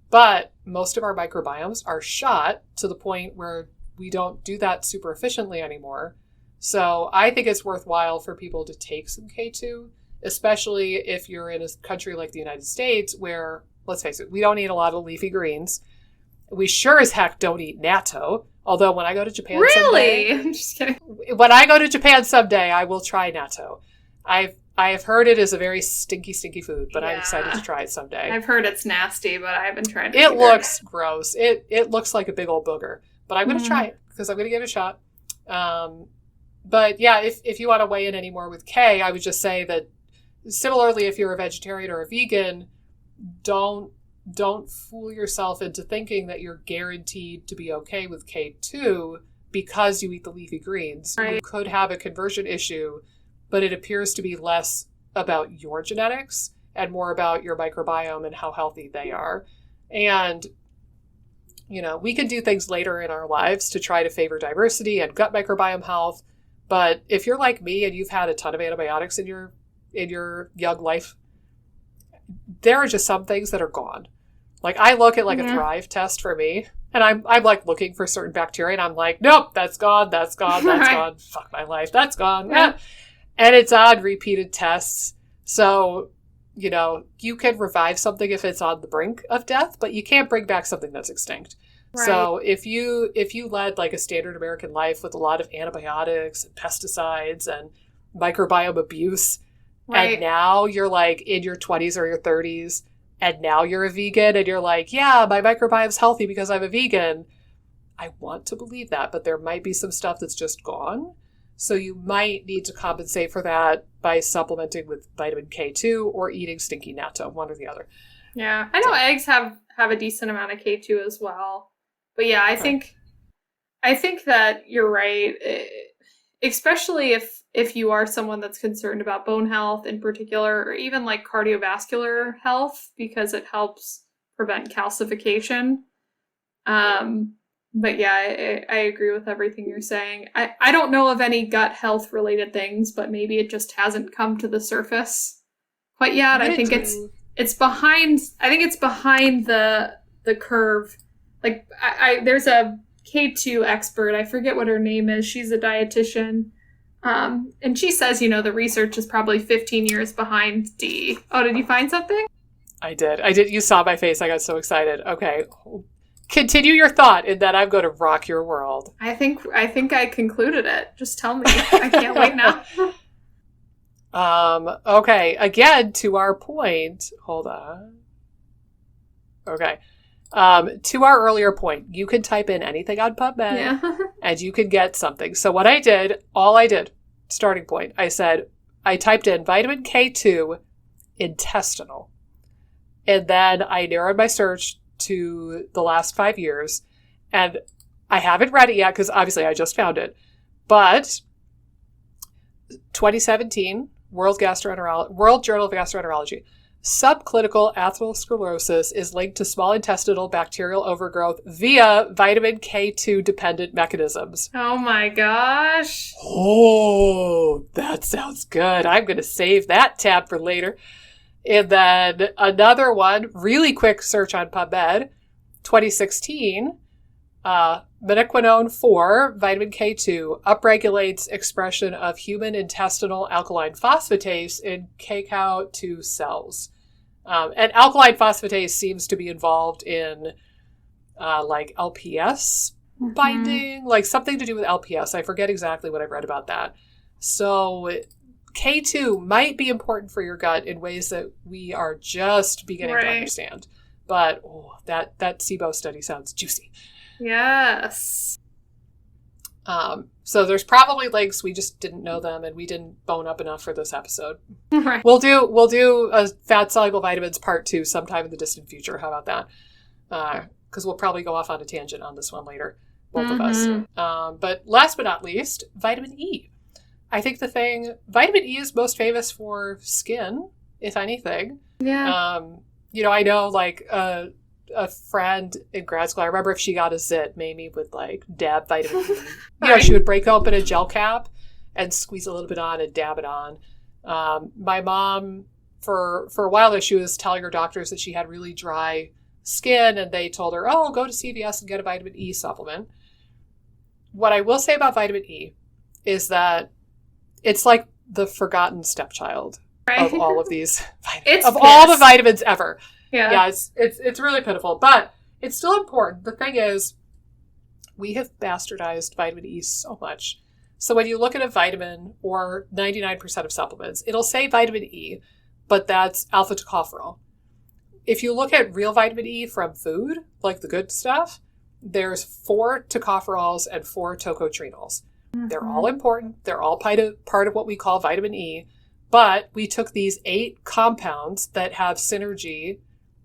But most of our microbiomes are shot to the point where we don't do that super efficiently anymore. So I think it's worthwhile for people to take some K2, especially if you're in a country like the United States where, let's face it, we don't eat a lot of leafy greens. We sure as heck don't eat natto. Although when I go to Japan someday... I'm just kidding. When I go to Japan someday, I will try natto. I have heard it is a very stinky, stinky food, but I'm excited to try it someday. I've heard it's nasty, but I haven't tried it. It looks gross. It looks like a big old booger. But I'm going to try it because I'm going to give it a shot. But yeah, if you want to weigh in any more with K, I would just say that similarly, if you're a vegetarian or a vegan, don't fool yourself into thinking that you're guaranteed to be okay with K2 because you eat the leafy greens. Right. You could have a conversion issue, but it appears to be less about your genetics and more about your microbiome and how healthy they are. And, we can do things later in our lives to try to favor diversity and gut microbiome health. But if you're like me and you've had a ton of antibiotics in your young life, there are just some things that are gone. Like I look at like a Thrive test for me and I'm like looking for certain bacteria and I'm like, nope, that's gone, that's gone, that's gone. Fuck my life, that's gone. Yeah. And it's on repeated tests. So, you can revive something if it's on the brink of death, but you can't bring back something that's extinct. Right. So if you led like a standard American life with a lot of antibiotics and pesticides and microbiome abuse, and now you're like in your 20s or your 30s, and now you're a vegan and you're like, yeah, my microbiome's healthy because I'm a vegan, I want to believe that, but there might be some stuff that's just gone. So you might need to compensate for that by supplementing with vitamin K2 or eating stinky natto, one or the other. Yeah, I know eggs have a decent amount of K2 as well. But yeah, I think that you're right, especially if you are someone that's concerned about bone health in particular, or even like cardiovascular health, because it helps prevent calcification. But yeah, I agree with everything you're saying. I don't know of any gut health related things, but maybe it just hasn't come to the surface quite yet. I think it's behind. I think it's behind the curve. Like there's a K2 expert. I forget what her name is. She's a dietitian. And she says, the research is probably 15 years behind D. Oh, did you find something? I did. You saw my face. I got so excited. Okay. Continue your thought, and then I'm going to rock your world. I think I concluded it. Just tell me. I can't wait now. Okay. Again, to our point. Hold on. Okay. To our earlier point, you can type in anything on PubMed and you can get something. So what I did, starting point, I typed in vitamin K2 intestinal. And then I narrowed my search to the last 5 years. And I haven't read it yet because obviously I just found it. But 2017, World Journal of Gastroenterology. Subclinical atherosclerosis is linked to small intestinal bacterial overgrowth via vitamin K2 dependent mechanisms. Oh my gosh. Oh, that sounds good. I'm going to save that tab for later. And then another one, really quick search on PubMed, 2016, menaquinone 4, vitamin K2, upregulates expression of human intestinal alkaline phosphatase in KCAL2 cells. And alkaline phosphatase seems to be involved in like LPS binding, like something to do with LPS. I forget exactly what I've read about that. So K2 might be important for your gut in ways that we are just beginning to understand. But that SIBO study sounds juicy. Yes. So there's probably links, we just didn't know them and we didn't bone up enough for this episode. Right. We'll do a fat soluble vitamins part 2 sometime in the distant future. How about that? Because we'll probably go off on a tangent on this one later, both of us. But last but not least, vitamin E. I think vitamin E is most famous for skin, if anything. Yeah. I know like a friend in grad school, I remember if she got a zit, Mamie would like dab vitamin E. She would break open a gel cap and squeeze a little bit on and dab it on. My mom, for a while there, she was telling her doctors that she had really dry skin and they told her, go to CVS and get a vitamin E supplement. What I will say about vitamin E is that it's like the forgotten stepchild of all of these vitamins, all the vitamins ever. Yeah, it's really pitiful, but it's still important. The thing is, we have bastardized vitamin E so much. So when you look at a vitamin or 99% of supplements, it'll say vitamin E, but that's alpha tocopherol. If you look at real vitamin E from food, like the good stuff, there's 4 tocopherols and 4 tocotrienols. They're all important. They're all part of what we call vitamin E. But we took these 8 compounds that have synergy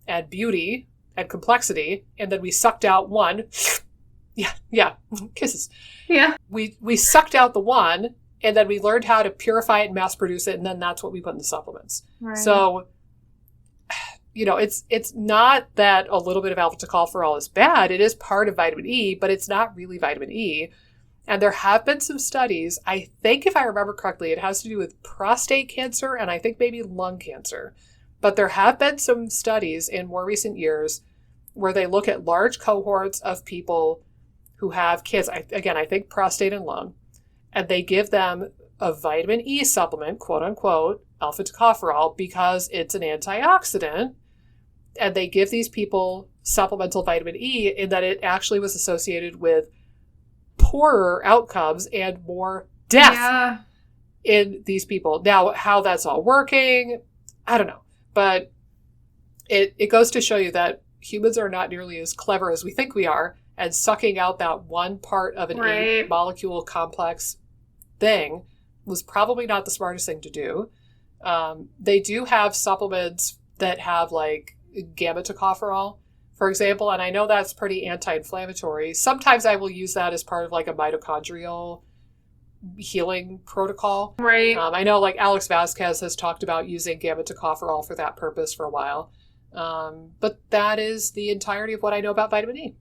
and beauty and complexity, and then we sucked out one. Yeah, kisses. Yeah. We sucked out the one, and then we learned how to purify it and mass produce it, and then that's what we put in the supplements. Right. So, it's not that a little bit of alpha tocopherol is bad. It is part of vitamin E, but it's not really vitamin E. And there have been some studies, I think if I remember correctly, it has to do with prostate cancer and I think maybe lung cancer. But there have been some studies in more recent years where they look at large cohorts of people who have kids, I think prostate and lung, and they give them a vitamin E supplement, quote unquote, alpha tocopherol, because it's an antioxidant. And they give these people supplemental vitamin E in that it actually was associated with poorer outcomes and more death in these people. Now, how that's all working, I don't know. But it goes to show you that humans are not nearly as clever as we think we are. and sucking out that one part of an Right. 8-molecule complex thing was probably not the smartest thing to do. They do have supplements that have like gamma tocopherol, for example, and I know that's pretty anti-inflammatory. Sometimes I will use that as part of like a mitochondrial healing protocol. Right. I know like Alex Vasquez has talked about using gamma tocopherol for that purpose for a while. But that is the entirety of what I know about vitamin E.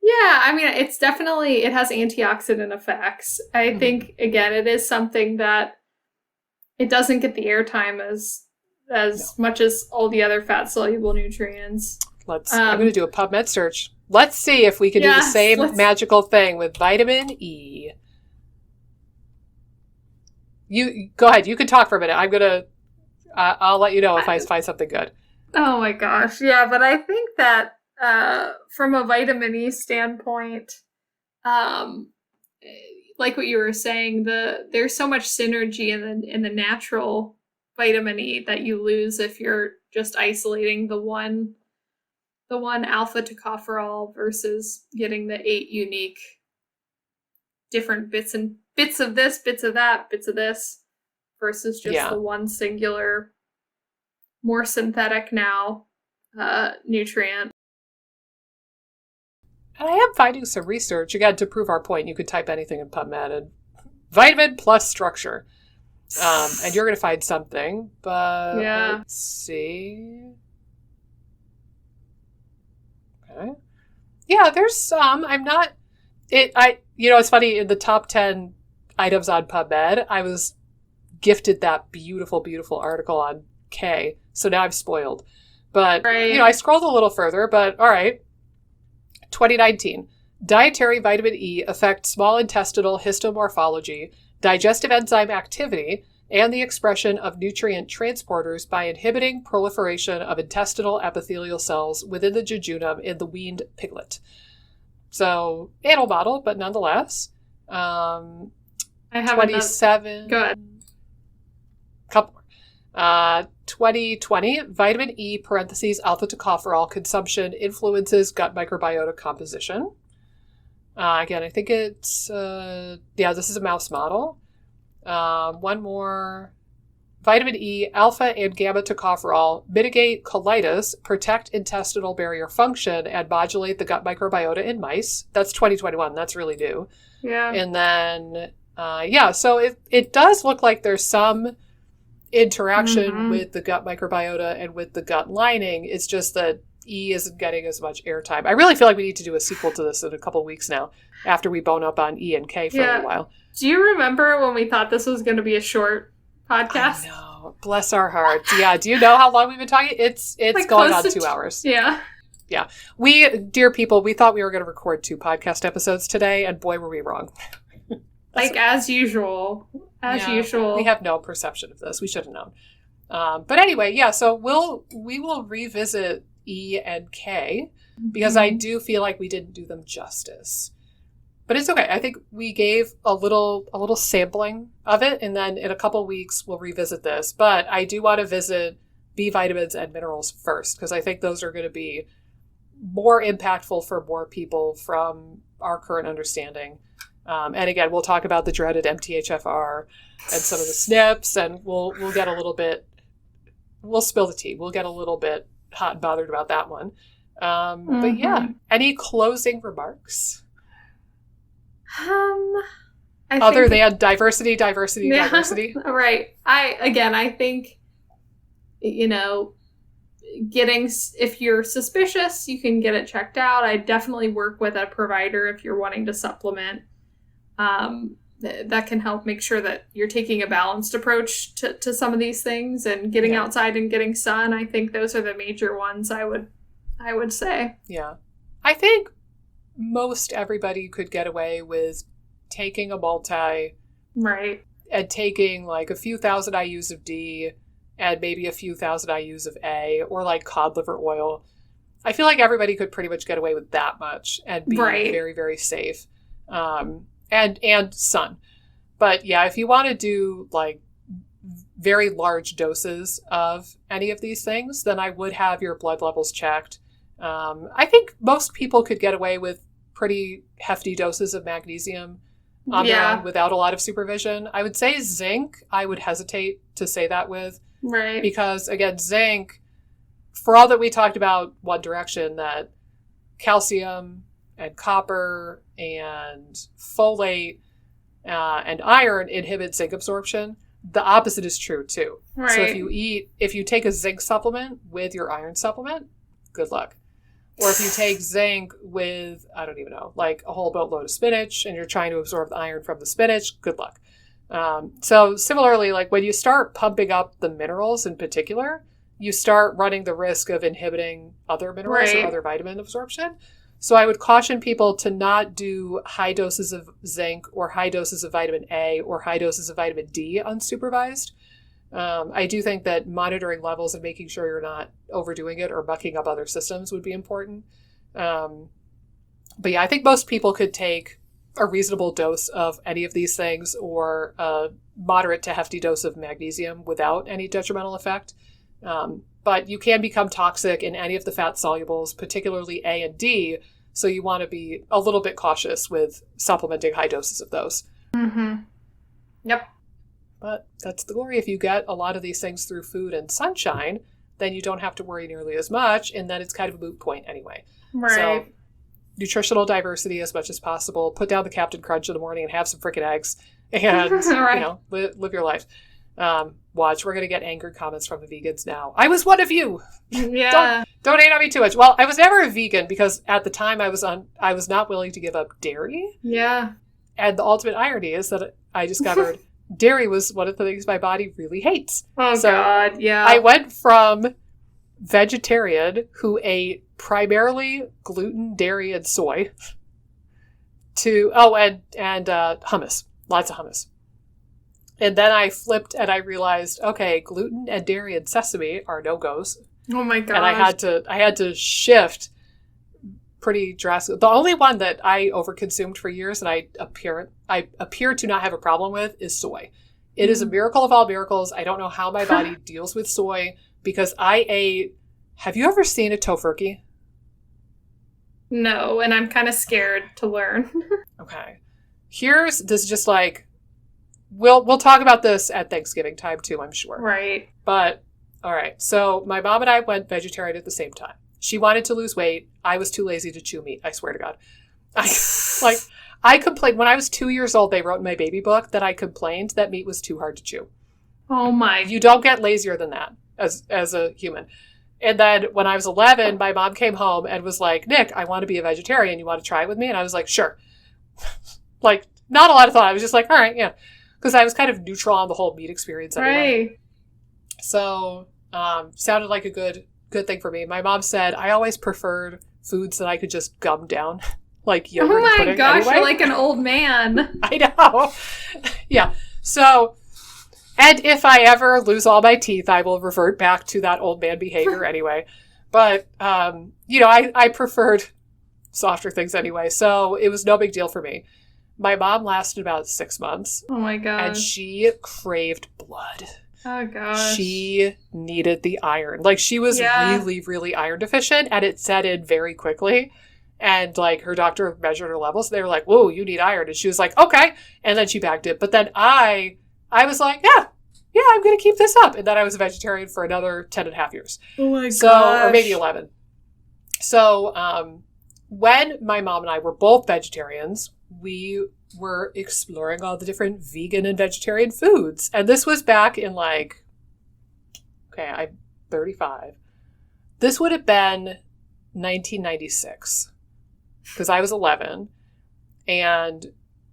Yeah, I mean, it's definitely, it has antioxidant effects. I think, again, it is something that it doesn't get the airtime as much as all the other fat-soluble nutrients. I'm going to do a PubMed search. Let's see if we can do the same magical thing with vitamin E. You go ahead. You can talk for a minute. I'll let you know if I find something good. Oh my gosh. Yeah, but I think that from a vitamin E standpoint, like what you were saying, there's so much synergy in the natural vitamin E that you lose if you're just isolating the one alpha tocopherol versus getting the 8 unique different bits of this, bits of that, bits of this, versus just the one singular, more synthetic now nutrient. And I am finding some research, again, to prove our point. You could type anything in PubMed and vitamin plus structure. And you're going to find something, but let's see. Okay. Yeah, there's some. It's funny, in the top 10 items on PubMed, I was gifted that beautiful, beautiful article on K. So now I'm spoiled. But, I scrolled a little further, but all right. 2019, dietary vitamin E affect small intestinal histomorphology, digestive enzyme activity, and the expression of nutrient transporters by inhibiting proliferation of intestinal epithelial cells within the jejunum in the weaned piglet. So, animal model, but nonetheless. I have 27. Go ahead. Couple more. 2020, vitamin E (alpha tocopherol) consumption influences gut microbiota composition. Again, I think it's, this is a mouse model. One more. Vitamin E, alpha and gamma tocopherol mitigate colitis, protect intestinal barrier function, and modulate the gut microbiota in mice. That's 2021. That's really new. Yeah. And then, so it does look like there's some interaction with the gut microbiota and with the gut lining. It's just that E isn't getting as much airtime. I really feel like we need to do a sequel to this in a couple of weeks now, after we bone up on E and K for a little while. Do you remember when we thought this was going to be a short podcast? I know. Bless our hearts. Yeah. Do you know how long we've been talking? It's like going on 2 hours. Yeah. Yeah. We, dear people, we thought we were going to record 2 podcast episodes today, and boy, were we wrong. As usual. As usual. We have no perception of this. We should have known. But anyway, so we will revisit E and K, because I do feel like we didn't do them justice. But it's okay. I think we gave a little sampling of it, and then in a couple weeks we'll revisit this. But I do want to visit B vitamins and minerals first, because I think those are going to be more impactful for more people from our current understanding. And again, we'll talk about the dreaded MTHFR and some of the SNPs, and we'll get a little bit, we'll spill the tea. We'll get a little bit hot and bothered about that one. But yeah, any closing remarks? Other than diversity. Right. I think, if you're suspicious, you can get it checked out. I definitely work with a provider if you're wanting to supplement. That can help make sure that you're taking a balanced approach to some of these things, and getting outside and getting sun. I think those are the major ones I would say. Yeah. I think most everybody could get away with taking a multi. Right. And taking like a few thousand IUs of D and maybe a few thousand IUs of A, or like cod liver oil. I feel like everybody could pretty much get away with that much and be very, very safe. And sun. But yeah, if you want to do like very large doses of any of these things, then I would have your blood levels checked. I think most people could get away with pretty hefty doses of magnesium on their own without a lot of supervision. I would say zinc, I would hesitate to say that with. Right. Because, again, zinc, for all that we talked about One Direction, that calcium and copper and folate and iron inhibit zinc absorption. The opposite is true, too. Right. So if you take a zinc supplement with your iron supplement, good luck. Or if you take zinc with, I don't even know, like a whole boatload of spinach and you're trying to absorb the iron from the spinach, good luck. So similarly, like when you start pumping up the minerals in particular, you start running the risk of inhibiting other minerals or other vitamin absorption. So I would caution people to not do high doses of zinc or high doses of vitamin A or high doses of vitamin D unsupervised. I do think that monitoring levels and making sure you're not overdoing it or bucking up other systems would be important. But yeah, I think most people could take a reasonable dose of any of these things or a moderate to hefty dose of magnesium without any detrimental effect. But you can become toxic in any of the fat solubles, particularly A and D. So you want to be a little bit cautious with supplementing high doses of those. Mm-hmm. Yep. But that's the glory. If you get a lot of these things through food and sunshine, then you don't have to worry nearly as much. And then it's kind of a moot point anyway. Right. So nutritional diversity as much as possible. Put down the Captain Crunch in the morning and have some freaking eggs. And, Right. you know, live your life. Watch, we're going to get angry comments from the vegans now. I was one of you. Yeah. Don't hate on me too much. Well, I was never a vegan because at the time I was not willing to give up dairy. Yeah. And the ultimate irony is that I discovered dairy was one of the things my body really hates. Oh, so God. Yeah. I went from vegetarian who ate primarily gluten, dairy, and soy to, and hummus. Lots of hummus. And then I flipped and I realized, okay, gluten and dairy and sesame are no-goes. Oh my God. And I had to shift pretty drastically. The only one that I overconsumed for years and I appear to not have a problem with is soy. It is a miracle of all miracles. I don't know how my body deals with soy because have you ever seen a tofurkey? No, and I'm kind of scared to learn. Okay. This is just like, we'll talk about this at Thanksgiving time too, I'm sure. Right. But, all right. So my mom and I went vegetarian at the same time. She wanted to lose weight. I was too lazy to chew meat. I swear to God. I complained when I was 2 years old. They wrote in my baby book that I complained that meat was too hard to chew. Oh my. You don't get lazier than that as a human. And then when I was 11, my mom came home and was like, Nick, I want to be a vegetarian. You want to try it with me? And I was like, sure. Like, not a lot of thought. I was just like, all right, yeah. Because I was kind of neutral on the whole meat experience anyway. Right. So, sounded like a good thing for me. My mom said I always preferred foods that I could just gum down, like yogurt and pudding. Oh my gosh, anyway. you're like an old man. I know. Yeah. So, and if I ever lose all my teeth, I will revert back to that old man behavior anyway. But, I preferred softer things anyway. So it was no big deal for me. My mom lasted about 6 months. Oh my gosh. And she craved blood. Oh gosh. She needed the iron. Like she was really, really iron deficient and it set in very quickly. And like her doctor measured her levels. They were like, whoa, you need iron. And she was like, okay. And then she backed it. But then I was like, yeah, I'm going to keep this up. And then I was a vegetarian for another 10 and a half years. Oh my gosh. Or maybe 11. So when my mom and I were both vegetarians, we were exploring all the different vegan and vegetarian foods. And this was back in I'm 35. This would have been 1996 because I was 11. And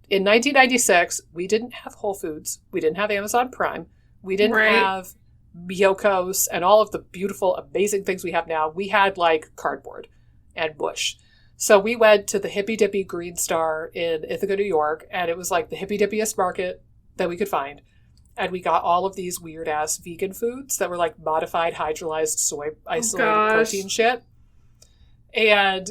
in 1996, we didn't have Whole Foods. We didn't have Amazon Prime. We didn't have Yokos and all of the beautiful, amazing things we have now. We had like cardboard and Bush. So we went to the Hippy Dippy Green Star in Ithaca, New York, and it was like the hippy dippiest market that we could find. And we got all of these weird ass vegan foods that were like modified hydrolyzed soy isolated protein shit. And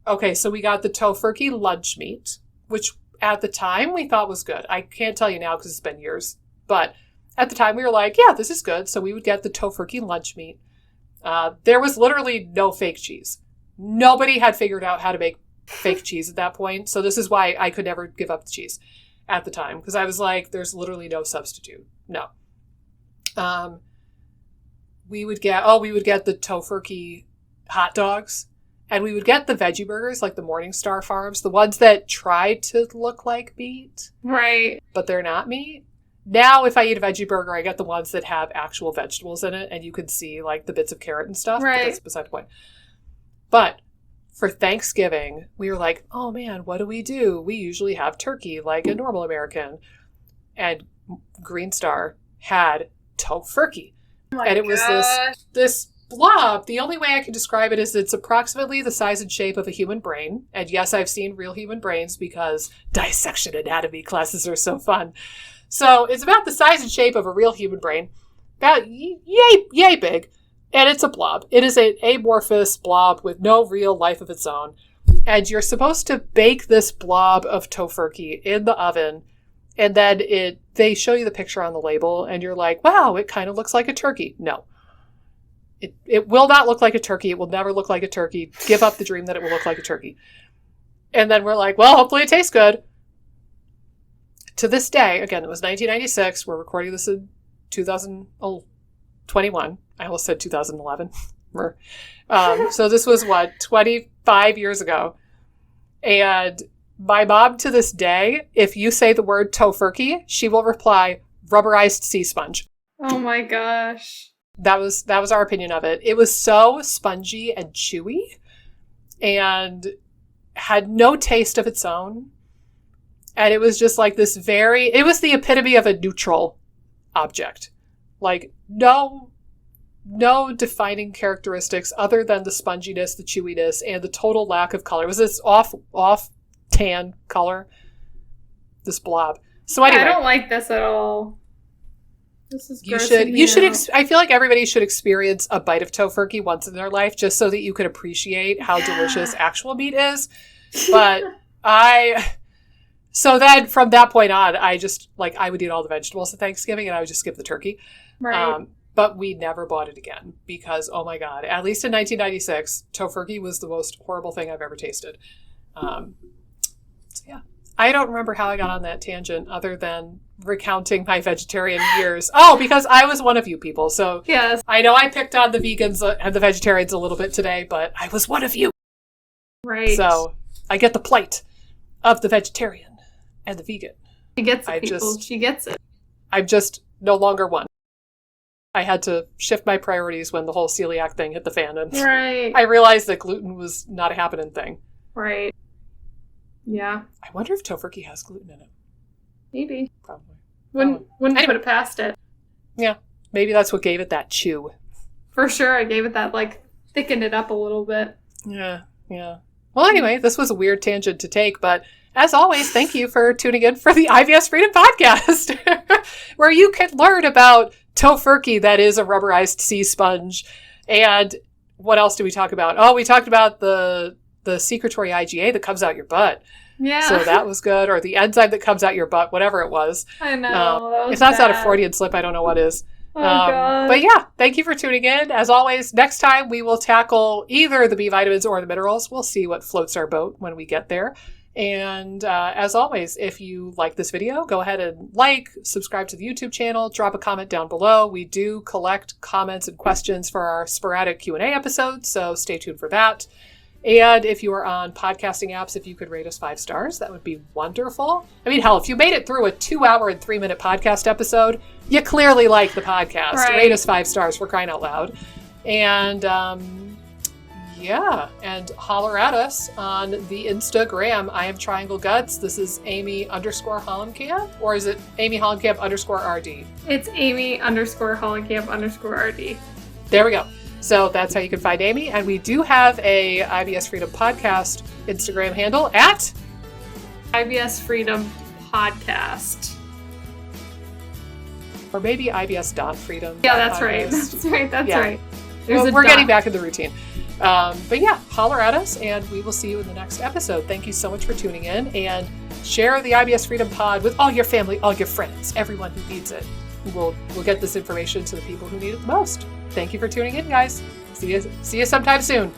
okay, so we got the tofurkey lunch meat, which at the time we thought was good. I can't tell you now because it's been years, but at the time we were like, yeah, this is good. So we would get the tofurkey lunch meat. There was literally no fake cheese. Nobody had figured out how to make fake cheese at that point. So this is why I could never give up the cheese at the time, because I was like, there's literally no substitute. No. We would get the Tofurkey hot dogs, and we would get the veggie burgers, like the Morningstar Farms, the ones that try to look like meat. Right. But they're not meat. Now, if I eat a veggie burger, I get the ones that have actual vegetables in it, and you can see, like, the bits of carrot and stuff. Right. But that's beside the point. But for Thanksgiving, we were like, oh, man, what do? We usually have turkey, like a normal American. And Green Star had Tofurkey. And it was this blob. The only way I can describe it is it's approximately the size and shape of a human brain. And yes, I've seen real human brains because dissection anatomy classes are so fun. So it's about the size and shape of a real human brain, about yay big, and it's a blob. It is an amorphous blob with no real life of its own. And you're supposed to bake this blob of Tofurkey in the oven, and then they show you the picture on the label, and you're like, wow, it kind of looks like a turkey. No. It will not look like a turkey. It will never look like a turkey. Give up the dream that it will look like a turkey. And then we're like, well, hopefully it tastes good. To this day, again, it was 1996. We're recording this in 2021. I almost said 2011. So this was, 25 years ago. And my mom, to this day, if you say the word Tofurkey, she will reply, rubberized sea sponge. Oh my gosh. That was our opinion of it. It was so spongy and chewy and had no taste of its own. And it was just like this it was the epitome of a neutral object. Like, no defining characteristics other than the sponginess, the chewiness, and the total lack of color. It was this off tan color, this blob. So anyway. I don't like this at all. This is you should I feel like everybody should experience a bite of Tofurkey once in their life just so that you can appreciate how delicious actual meat is. But so then from that point on, I just, like, I would eat all the vegetables at Thanksgiving and I would just skip the turkey. Right. But we never bought it again because, oh my God, at least in 1996, Tofurkey was the most horrible thing I've ever tasted. So yeah, I don't remember how I got on that tangent other than recounting my vegetarian years. Oh, because I was one of you people. So yes, I know I picked on the vegans and the vegetarians a little bit today, but I was one of you. Right. So I get the plight of the vegetarian and the vegan. She gets it, people. She gets it. I'm just no longer one. I had to shift my priorities when the whole celiac thing hit the fan, and right. I realized that gluten was not a happening thing. Right. Yeah. I wonder if Tofurkey has gluten in it. Maybe. Probably. Wouldn't anyway. put it past it. Yeah. Maybe that's what gave it that chew. For sure. I gave it that, like, thickened it up a little bit. Yeah. Yeah. Well, anyway, this was a weird tangent to take, but as always, thank you for tuning in for the IBS Freedom Podcast, where you can learn about Tofurkey, that is a rubberized sea sponge. And what else do we talk about? Oh, we talked about the secretory IgA that comes out your butt. Yeah. So that was good. Or the enzyme that comes out your butt, whatever it was. I know. If that's not a Freudian slip, I don't know what is. Oh, God. But yeah, thank you for tuning in. As always, next time we will tackle either the B vitamins or the minerals. We'll see what floats our boat when we get there. And as always, if you like this video, go ahead and subscribe to the YouTube channel, drop a comment down below. We do collect comments and questions for our sporadic Q&A episodes, so stay tuned for that. And if you are on podcasting apps, if you could rate us 5 stars, that would be wonderful. I mean, hell, if you made it through a 2-hour and 3-minute podcast episode, you clearly like the podcast. Right. Rate us 5 stars, for crying out loud. And yeah, and holler at us on the Instagram. I am Triangle Guts. This is Amy_Hollenkamp, or is it Amy Hollenkamp_RD? It's Amy_Hollenkamp_RD. There we go. So that's how you can find Amy. And we do have a IBS Freedom Podcast Instagram handle at IBS Freedom Podcast. Or maybe IBS Freedom. Yeah, that's right. That's right. We're getting back in the routine. But yeah, holler at us, and we will see you in the next episode. Thank you so much for tuning in, and share the IBS Freedom Pod with all your family, all your friends, everyone who needs it. We'll get this information to the people who need it the most. Thank you for tuning in, guys. See you sometime soon.